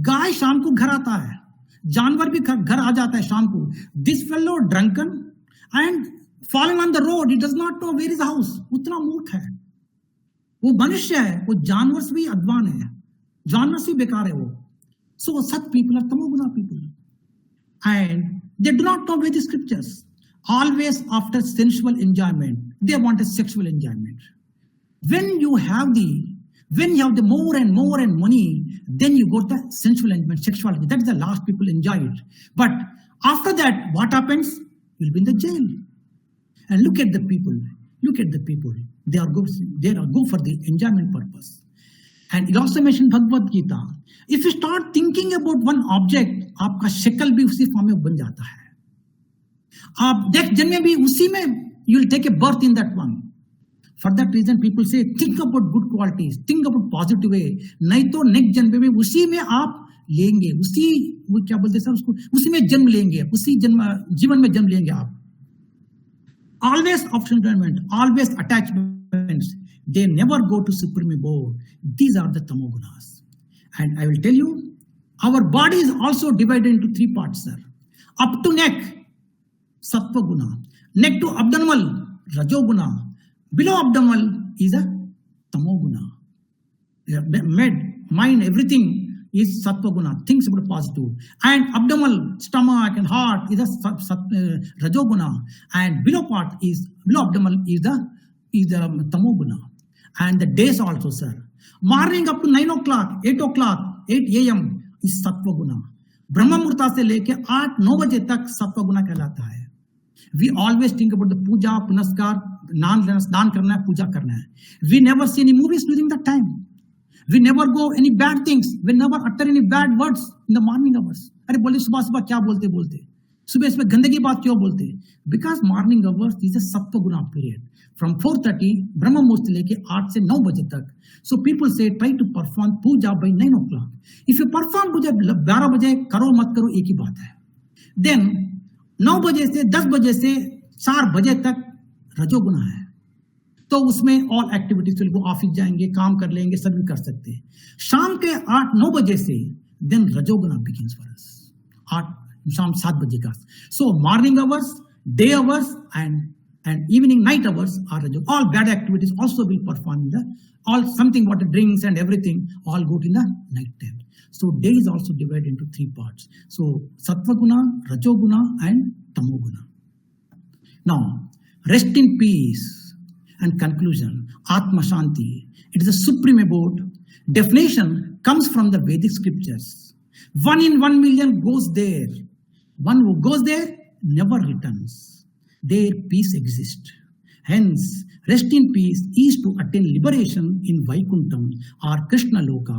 गाय शाम को घर आता है, जानवर भी घर आ जाता है शाम को. This fellow drunken and falling on the road, he does not know where is the house. उतना मूर्ख है. वो मनुष्य है, वो जानवर से भी अध्वान है, जानवर से बेकार है वो. So such people are Tamoguna people, and they do not know Vedic scriptures. Always after sensual enjoyment, they want a sexual enjoyment. When you have the more and more and money, then you go to sensual enjoyment, sexuality. That is the last people enjoy it. But after that, what happens? You'll be in the jail. And look at the people. They are go for the enjoyment purpose. And it also mentioned Bhagavad Gita. If you start thinking about one object, आपका शक्ल भी उसी form में बन जाता है. आप next जन्म में भी उसी में you will take a birth in that one. For that reason, people say think about good qualities, think about positive way. नहीं तो नेक्स्ट जन्म में उसी में आप लेंगे, वो क्या बोलते हैं उसको, उसी में जन्म लेंगे, उसी जीवन में जन्म लेंगे आप. Always enjoyment, always attachments. They never go to Supreme Abode. These are the Tamogunas. And I will tell you, our body is also divided into 3 parts, sir. Up to neck, Sattva Guna. Neck to abdominal, Rajoguna. Below abdominal is a Tamoguna. Mind, everything is Sattva Guna. Things about positive. And abdominal, stomach and heart is a Rajoguna. And below abdominal is the Tamoguna. And the days also, sir. Morning up to 9 o'clock, 8 o'clock, 8 a.m. is Sattva Guna. Brahma Murta se leke 8-9 baje tak Sattva Guna kehlata hai. We always think about the puja, punaskar, daan karna hai, puja karna hai. We never see any movies during that time. We never go any bad things. We never utter any bad words in the morning hours. अरे बोले सुबह सुबह क्या बोलते. सुबह सुबह गंदगी बात क्यों बोलते हैं? Because morning hours is a sattva guna period from 4:30 ब्रह्म मुहूर्त लेके 8 से 9 बजे तक. So people say try to perform puja by 9 o'clock. If you perform puja 12 बजे करो मत करो एक ही बात है. देन 9 बजे से 10 बजे से 4 बजे तक रजोगुना है, तो उसमें ऑल एक्टिविटीज वो ऑफिस जाएंगे, काम कर लेंगे, सब भी कर सकते हैं. शाम के 8-9 बजे से देन रजोगुना बिगिंस फॉर अस. शाम 7 बजे का. सो morning hours, day hours and evening night hours are all bad activities also will perform in the all something what drinks and everything all go in the night time. So day is also divided into 3 parts. So sattva guna, rajo guna and tamo guna. Now rest in peace and conclusion. Atma Shanti, it is a supreme abode. Definition comes from the Vedic scriptures. 1 in 1 million goes there. One who goes there never returns. There peace exists. Hence, rest in peace is to attain liberation in Vaikuntham or Krishna Loka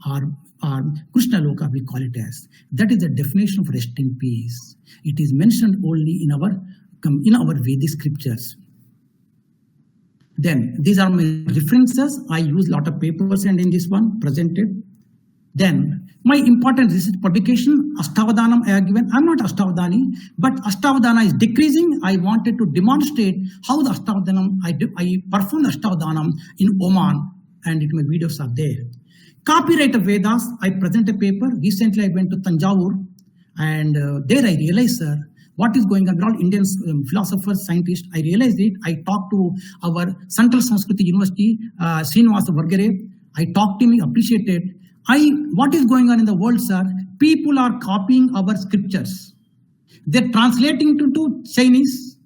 or Krishna Loka we call it as. That is the definition of rest in peace. It is mentioned only in our Vedic scriptures. Then these are my references. I use a lot of papers and in this one presented. Then my important research publication, Ashtavadanam I have given. I'm not Ashtavadani, but Ashtavadana is decreasing. I wanted to demonstrate how the Ashtavadanam, I performed Ashtavadanam in Oman and my videos are there. Copyright of Vedas, I present a paper. Recently I went to Tanjavur and there I realized, sir, what is going on. We're all Indian philosophers, scientists. I realized it. I talked to our Central Sanskrit University, Srinivasa Vargare. I talked to him, appreciated. What is going on in the world, sir? People are copying our scriptures. They're translating to Chinese,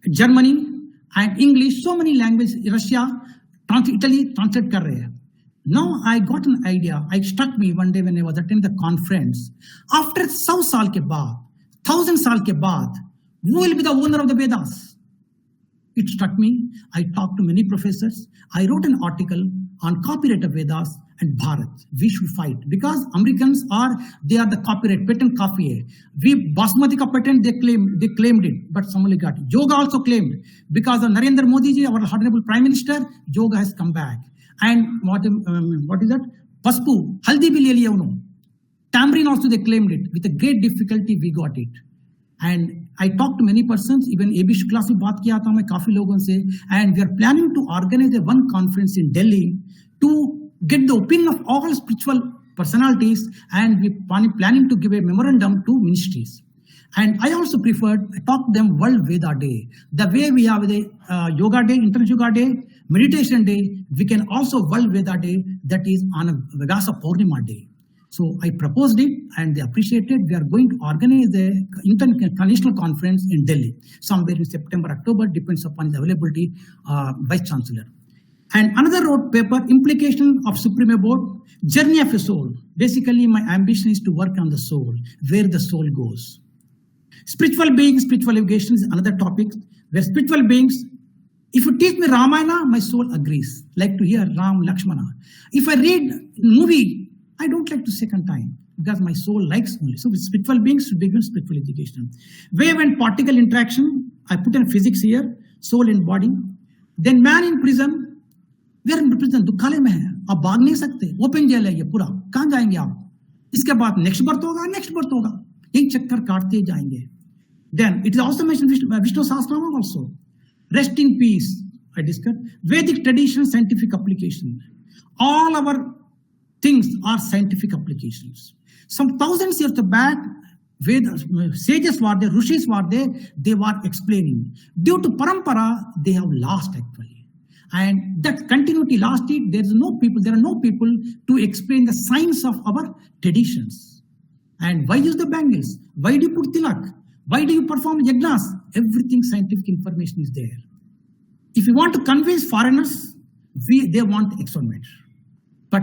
Germany, and English. So many languages. Russia, Italy, translate kar rahe hai. Now I got an idea. It struck me one day when I was attending the conference. After 100 saal ke baad, 1000 saal ke baad, who will be the owner of the Vedas? It struck me. I talked to many professors. I wrote an article on copyright of Vedas and Bharat. We should fight because Americans they are the copyright patent copy. We Basmati ka patent they claimed it, but somebody got it. Yoga also claimed because of Narendra Modi ji, our honorable Prime Minister. Yoga has come back. And what is that? Paspu, haldi bhi le liya uno. Tamarind also they claimed it. With a great difficulty we got it. And I talked to many persons, even AB Shukla se baat kiya tha main काफी लोगों से, and we are planning to organize one conference in Delhi to get the opinion of all spiritual personalities, and we planning to give a memorandum to ministries. And I also preferred talk to them World Veda Day. The way we have the Yoga Day, International Yoga Day, Meditation Day, we can also World Veda Day, that is on a Vyasa Purnima Day. So I proposed it and they appreciated. We are going to organize the international conference in Delhi somewhere in September, October, depends upon the availability Vice Chancellor. And another wrote paper, Implication of Supreme Abode, Journey of a Soul. Basically, my ambition is to work on the soul, where the soul goes. Spiritual beings, spiritual evolution is another topic, where spiritual beings, if you teach me Ramayana, my soul agrees, like to hear Ram, Lakshmana. If I read movie, I don't like to second time, because my soul likes only. So with spiritual beings should begin spiritual education. Wave and particle interaction, I put in physics here, soul and body. Then man in prison, we are in prison, दुखालय में है, आप भाग नहीं सकते, open jail है ये पूरा, कहाँ जाएंगे आप? इसके बाद नेक्स्ट बर्थ होगा, एक चक्कर काटते जाएंगे. Then it is also mentioned Vishnu Sahasranam also. Rest in peace, I discussed. Vedic tradition, scientific application. All our things are scientific applications. Some thousands years back, sages were there, rishis were there, they were explaining. Due to parampara, they have lost actually. And that continuity lasted. There are no people to explain the science of our traditions. And why use the bangles? Why do you put tilak? Why do you perform yagnas? Everything scientific information is there. If you want to convince foreigners, they want experiment. But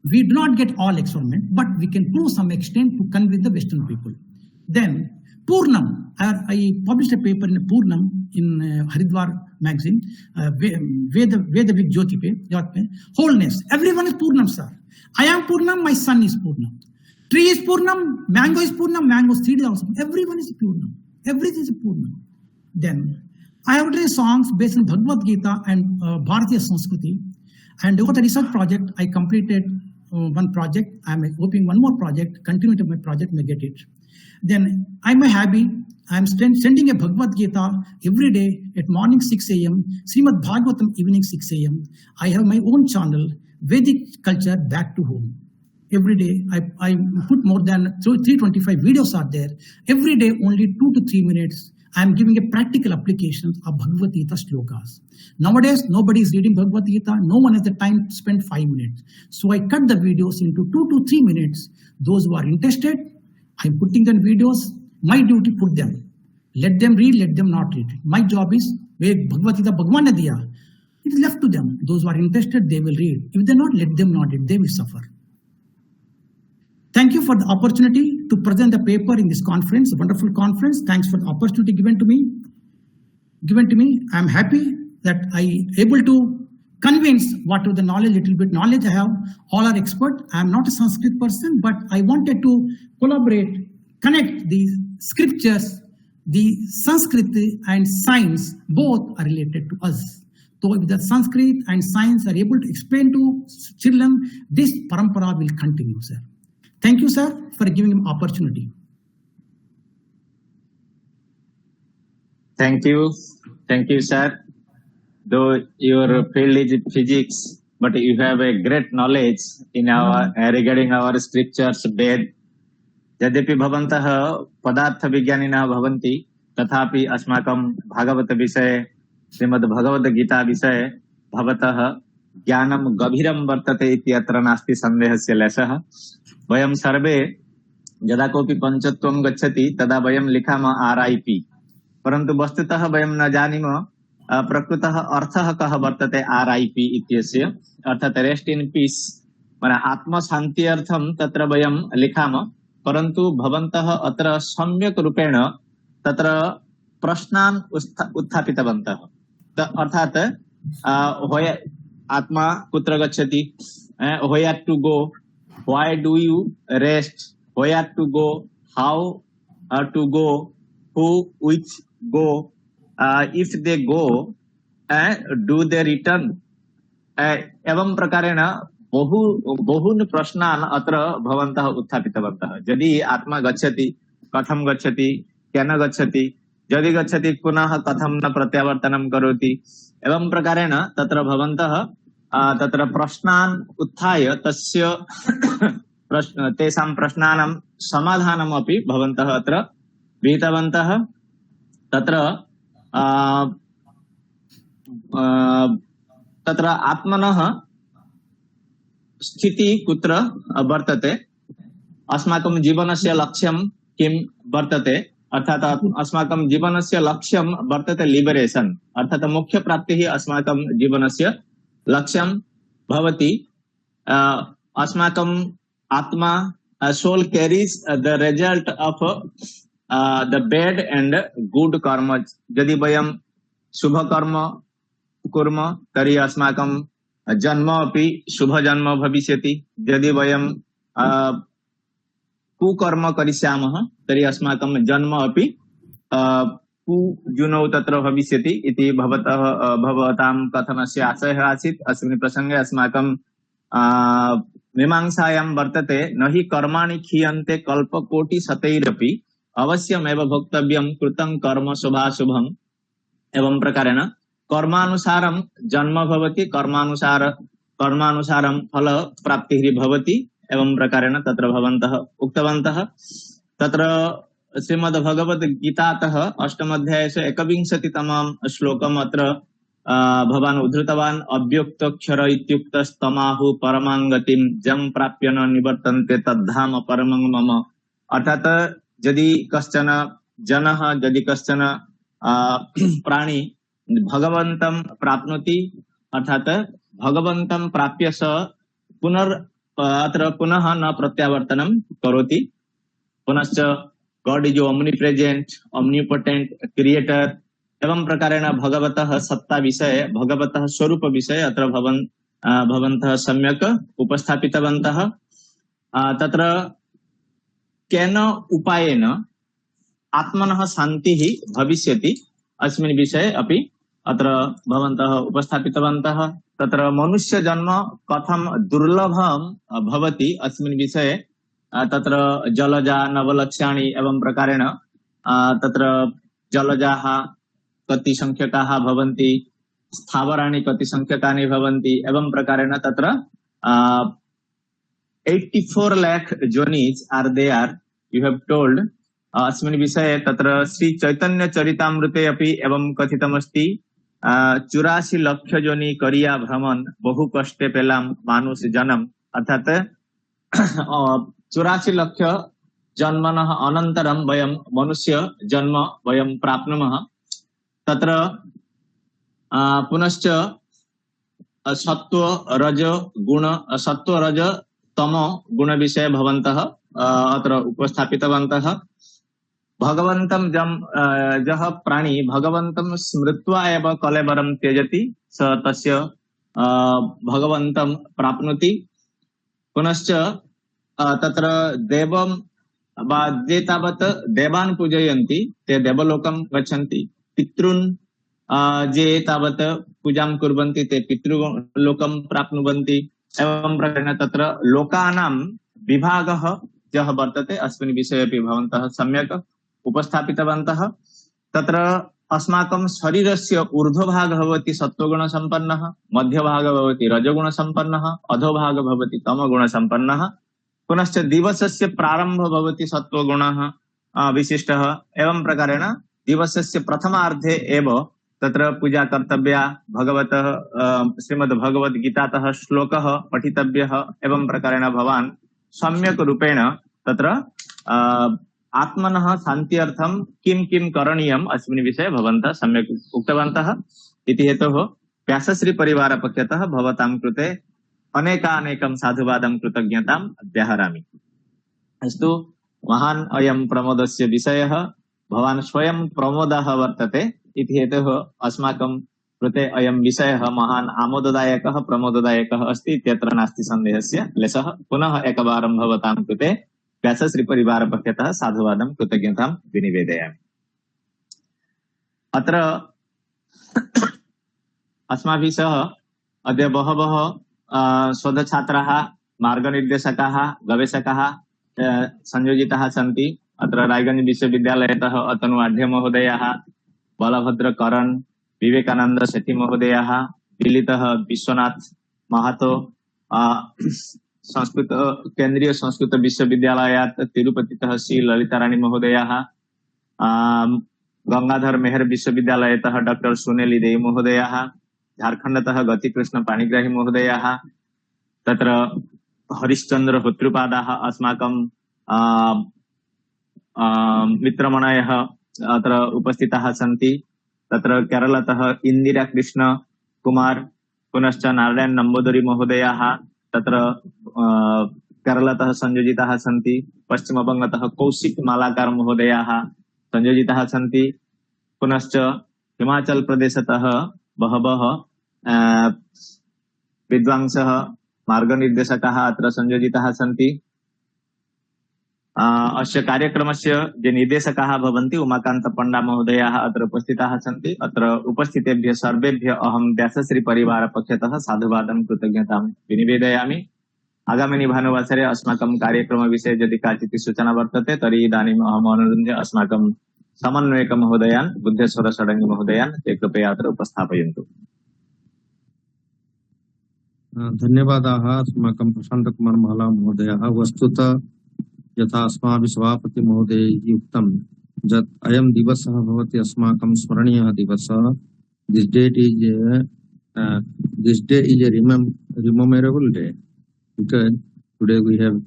we do not get all experiment, but we can prove some extent to convince the Western people. Then Purnam, I published a paper in Purnam in Haridwar magazine, Vedavik Jyoti pe, wholeness. Everyone is Purnam, sir. I am Purnam, my son is Purnam. Tree is Purnam, mango is Purnam, mango seed is also. Everyone is Purnam. Everything is Purnam. Then I have written songs based on Bhagavad Gita and Bharatiya Sanskriti. And over the research project, I completed one project. I'm hoping one more project, continue to my project, may get it. Then I'm a hobby. I'm sending a Bhagavad Gita every day at morning 6 a.m. Srimad Bhagavatam evening 6 a.m. I have my own channel, Vedic Culture Back to Home. Every day I put more than 325 videos are there. Every day only 2 to 3 minutes. I'm giving a practical application of Bhagavad Gita shlokas. Nowadays, nobody is reading Bhagavad Gita. No one has the time to spend 5 minutes. So I cut the videos into 2 to 3 minutes. Those who are interested, I'm putting the videos. My duty, put them. Let them read, let them not read. My job is, Bhagavad Gita Bhagwan ne diya. It is left to them. Those who are interested, they will read. If they not, let them not read. They will suffer. Thank you for the opportunity to present the paper in this conference, wonderful conference. Thanks for the opportunity given to me. I'm happy that I able to convince whatever the knowledge, little bit knowledge I have. All are expert. I'm not a Sanskrit person, but I wanted to collaborate, connect the scriptures, the Sanskrit and science, both are related to us. So if the Sanskrit and science are able to explain to children, this parampara will continue, sir. Thank you, sir, for giving him opportunity. Thank you, sir. Though your field is physics, but you have a great knowledge in our regarding our scriptures. यद्यपि भवन्तः पदार्थ विज्ञानिनः भवन्ति, तथापि अस्माकं भागवत विषये, श्रीमद् भगवद गीता विषये भवतः ज्ञानं गभीरं वर्तते इति अत्र नास्ति संदेहस्य लेशः। वयं सर्वे यदा कोऽपि पञ्चत्वं गच्छति तदा वयं लिखामः RIP, परन्तु वस्तुतः वयं न जानीमः प्रकृतः अर्थः कः वर्तते RIP इत्यस्य, अर्थात् रेस्ट इन पीस, माने आत्मशान्ति अर्थं तत्र वयं लिखामः, परन्तु भवन्तः अत्र सम्यक् रूपेण तत्र प्रश्नान् उत्थापितवन्तः। अर्थात् आत्मा कुत्र गच्छति, where to go, why do you rest, where to go, how to go, who which go, if they go, do they return, एवं प्रकारेण बहून् प्रश्नान् अत्र भवन्तः उत्थापितवन्तः। यदि आत्मा गच्छति, कथं गच्छति, केन गच्छति, यदि गच्छति पुनः कथं न प्रत्यावर्तनं करोति, एवं प्रकारेण तत्र भवन्तः तत्र प्रश्नान् उत्थाय तस्य तेषां प्रश्नानां समाधानम् अपि भवन्तः अत्र विहितवन्तः। तत्र आत्मनः स्थिति कुत्र वर्तते, अस्माकं जीवनस्य लक्ष्यं किं वर्तते, अर्थात् अस्माकं जीवनस्य लक्ष्यं वर्तते लिबरेशन, अर्थात् मोक्ष प्राप्तिः अस्माकं जीवनस्य लक्ष्यं भवति। अस्माकं आत्मा soul carries the result of the bad and good karma. यदि वयं शुभ कर्म कुर्मः तर्हि अस्माकं जन्म अपि शुभ जन्म भविष्यति, यदि वयं कुकर्म करिष्यामः तर्हि अस्माकं जन्म अपि कुजुनौ तत्र भविष्यति इति भवतां कथनस्य आशयः आसीत्। अस्मिन् प्रसंगे अस्माकं मीमांसायां वर्तते, न हि कर्माणि क्षीयन्ते कल्पकोटिशतैरपि अवश्यमेव भोक्तव्यं कृतं कर्म शुभाशुभम्। एवं प्रकारेण कर्मानुसारं जन्म भवति, कर्मानुसारं फल प्राप्तिः भवति। एवं प्रकारेण तत्र भवन्तः उक्तवन्तः। तत्र श्रीमद् भगवद गीतातः अष्टमध्यायस्य 21तमं श्लोकम् अत्र भवान् उद्धृतवान्। अव्यक्तक्षर इत्युक्तस्तमाहु परमांगतिं जं प्राप्य न निवर्तन्ते तद्धाम परमं मम। अर्थात् यदि कश्चन जनः, यदि कश्चन प्राणी भगवन्तं प्राप्नोति, अर्थात् भगवन्तं प्राप्य स पुनः न प्रत्यावर्तनं करोति। पुनश्च God is omnipresent, omnipotent, creator. एवं प्रकारेण भगवतः सत्ता विषये, भगवतः स्वरूप विषये अत्र भवन्तः सम्यक् उपस्थापितवन्तः। तत्र केन उपायेन आत्मनः शान्तिः भविष्यति अस्मिन् विषये अपि अत्र भवन्तः उपस्थापितवन्तः। तत्र मनुष्य जन्म कथं दुर्लभं भवति अस्मिन् विषये तत्र जलजा नवलक्ष्याणि एवं प्रकारेण तत्र जलजाः कति संख्यकाः भवन्ति, स्थावराणि कति संख्यकानि भवन्ति एवं प्रकारेण तत्र 84 lakh journeys are there, you have told। अस्मिन् विषये तत्र श्री चैतन्य चरितामृते अपि एवं कथितमस्ति 84 लक्ष जोनि करिया भ्रमण बहु कष्टे पेलाम मानुष जन्म, अर्थात 84 लक्ष जन्मनः अनन्तरं वयं मनुष्य जन्म वयं प्राप्नुमः। तत्र पुनश्च सत्व रज गुण सत्व रज तम गुण विषय भवन्तः अत्र उपस्थापितवन्तः। भगवन्तं जः प्राणी भगवन्तं स्मृत्वा एव कलेवरं त्यजति स तस्य भगवन्तं प्राप्नोति। पुनश्च तत्र देवं जे तावत् देवान् पूजयन्ति ते देवलोकं गच्छन्ति, पितॄन् जे तावत् पूजां कुर्वन्ति ते पितृलोकं प्राप्नुवन्ति। एवं प्रकारेण तत्र लोकानां विभागः यः वर्तते अस्मिन् विषये अपि भवन्तः सम्यक् उपस्थापितवन्तः। तत्र अस्माकं शरीरस्य ऊर्ध्वभागः भवति सत्त्वगुणसम्पन्नः, मध्यभागः भवति रजोगुणसम्पन्नः, अधोभागः भवति तमोगुणसम्पन्नः। पुनश्च दिवसस्य प्रारम्भः भवति सत्त्वगुणः विशिष्टः। एवं प्रकारेण दिवसस्य प्रथमार्धे एव तत्र पूजा कर्तव्या, भगवतः श्रीमद्भगवद्गीतातः श्लोकः पठितव्यः। एवं प्रकारेण भवान् सम्यक् रूपेण तत्र आत्मनः शान्त्यर्थं किं किं करणीयम् अस्मिन् विषये भवन्तः सम्यक् उक्तवन्तः। इति हेतोः व्यासश्री परिवारपक्षतः भवतां कृते अनेकानेकं साधुवादं कृतज्ञतां व्याहरामि। अस्तु, महान् अयं प्रमोदस्य विषयः, भवान् स्वयं प्रमोदः वर्तते। इति हेतोः अस्माकं कृते अयं विषयः महान् आमोददायकः प्रमोददायकः अस्ति इत्यत्र नास्ति सन्देहस्य लेशः। पुनः एकवारं भवतां कृते व्यासश्री परिवारपक्षतः साधुवादं कृतज्ञतां विनिवेदयामि। अत्र अस्माभिः सह अद्य बहवः शोधछात्राः, मार्गनिर्देशकाः, गवेषकाः संयोजिताः सन्ति। अत्र रायगंज विश्वविद्यालयतः अतनु आढ्य महोदयः, बलभद्रकरण विवेकानंद शेट्टी महोदयः, दिल्लीतः विश्वनाथ महातो, संस्कृत केंद्रीय संस्कृत विश्वविद्यालयात् तिरुपतितः श्री ललिताराणी महोदयः, गंगाधर मेहर विश्वविद्यालयतः डॉक्टर सुनेली देवी महोदयः, झारखंडतः गतिकृष्ण पाणिग्राही महोदयः, तत्र हरिश्चंद्र होत्रुपादाः अस्माकं मित्रमणयः अत्र उपस्थिताः सन्ति। तत्र केरलतः इंदिरा कृष्ण कुमार, पुनश्च नारायण नंबूदरी महोदयाः तत्र केरलतः संयोजिताः सन्ति। पश्चिमबंगतः कौशिक मालाकार महोदयाः संयोजिताः सन्ति। पुनश्च हिमाचल प्रदेशतः बहवः विद्वांसः, मार्गनिर्देशकाः अत्र संयोजिताः सन्ति। अस्य कार्यक्रमस्य ये निर्देशकाः भवन्ति उमाकान्त पंडा महोदयाः अत्र उपस्थिताः सन्ति। अत्र उपस्थितेभ्यः सर्वेभ्यः अहं व्यासश्री परिवारपक्षतः साधुवादं कृतज्ञतां विनिवेदयामि। आगामिनि भानुवासरे अस्माकं कार्यक्रमविषये यदि काचित् सूचना वर्तते तर्हि इदानीम् अहम् अनुरुध्य अस्माकं समन्वयक महोदयान् बुद्धेश्वर षडङ्गी महोदयान् ते कृपया अत्र उपस्थापयन्तु। धन्यवादाः अस्माकं प्रशांत कुमार माला महोदयः। वस्तुतः यथा अस्माभिः सभापति महोदयैः उक्तं यत् अयं दिवसः भवति अस्माकं स्मरणीयः दिवसः। This day is a rememberable day because today we have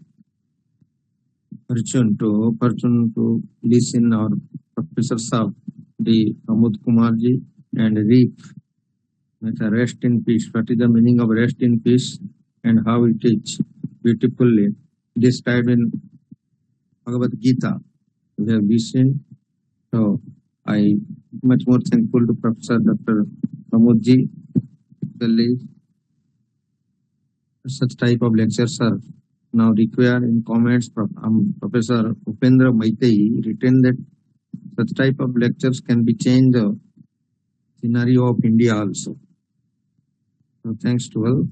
fortune to listen our professors of the Pramod Kumarji and reap rest in peace. What is the meaning of rest in peace and how it is beautifully described in Bhagavad Gita we have listened. So I much more thankful to Professor Dr. Pramodji. Such type of lectures are Now require in comments Professor Upendra Maitei written that such type of lectures can be changed the scenario of India also. So thanks to all.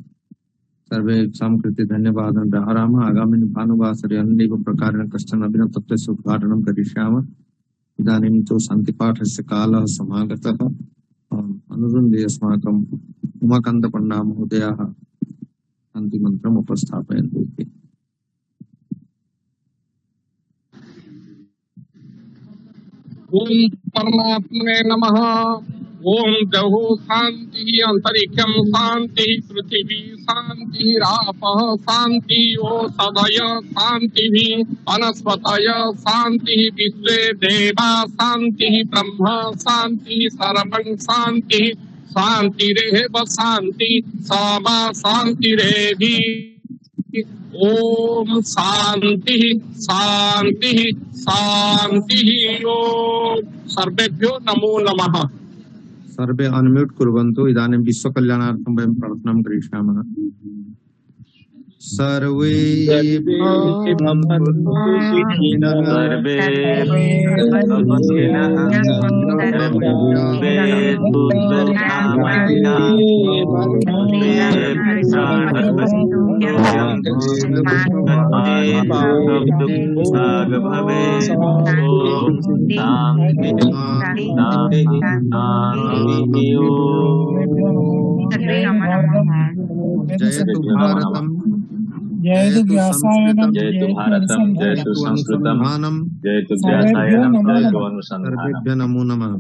सर्वे कृते धन्यवाद आराम आगामी भानुवासरे अन्यैव प्रकारेण कश्चन अभिनवतत्त्वस्य उद्घाटनं करिष्यामः। इदानीं तु शान्तिपाठस्य कालः समागतः। अनुरुन्धे अस्माकं उमाकान्तपण्डा महोदयाः शान्तिमन्त्रम् उपस्थापयन्तु। ओम परमात्मने नमः। ओम जहु शांति अंतरिक्षम शांति पृथ्वी शांति रापः शांति ओषधय शांति वनस्पतय शांति विश्वे देवा शांति ब्रह्म शांति सर्वं शांति शांतिरेव शांति सामा शांतिरेधि। ओम शांति शांति शांति। ओम सर्वेभ्यो नमो नमः। सर्वे अनम्यूट कुर्वन्तु। इदानीं विश्व कल्याणार्थं वयं प्रार्थनां करिष्यामः। सर्वे भवन्तु सुखिनः सर्वे जयतु भारतम् जयतु व्यासायनम् जयतु भारतम जयतु संस्कृतम जयतु व्यासायनम जयतु अनुसंधानम। सर्वेभ्यो नमो नमः।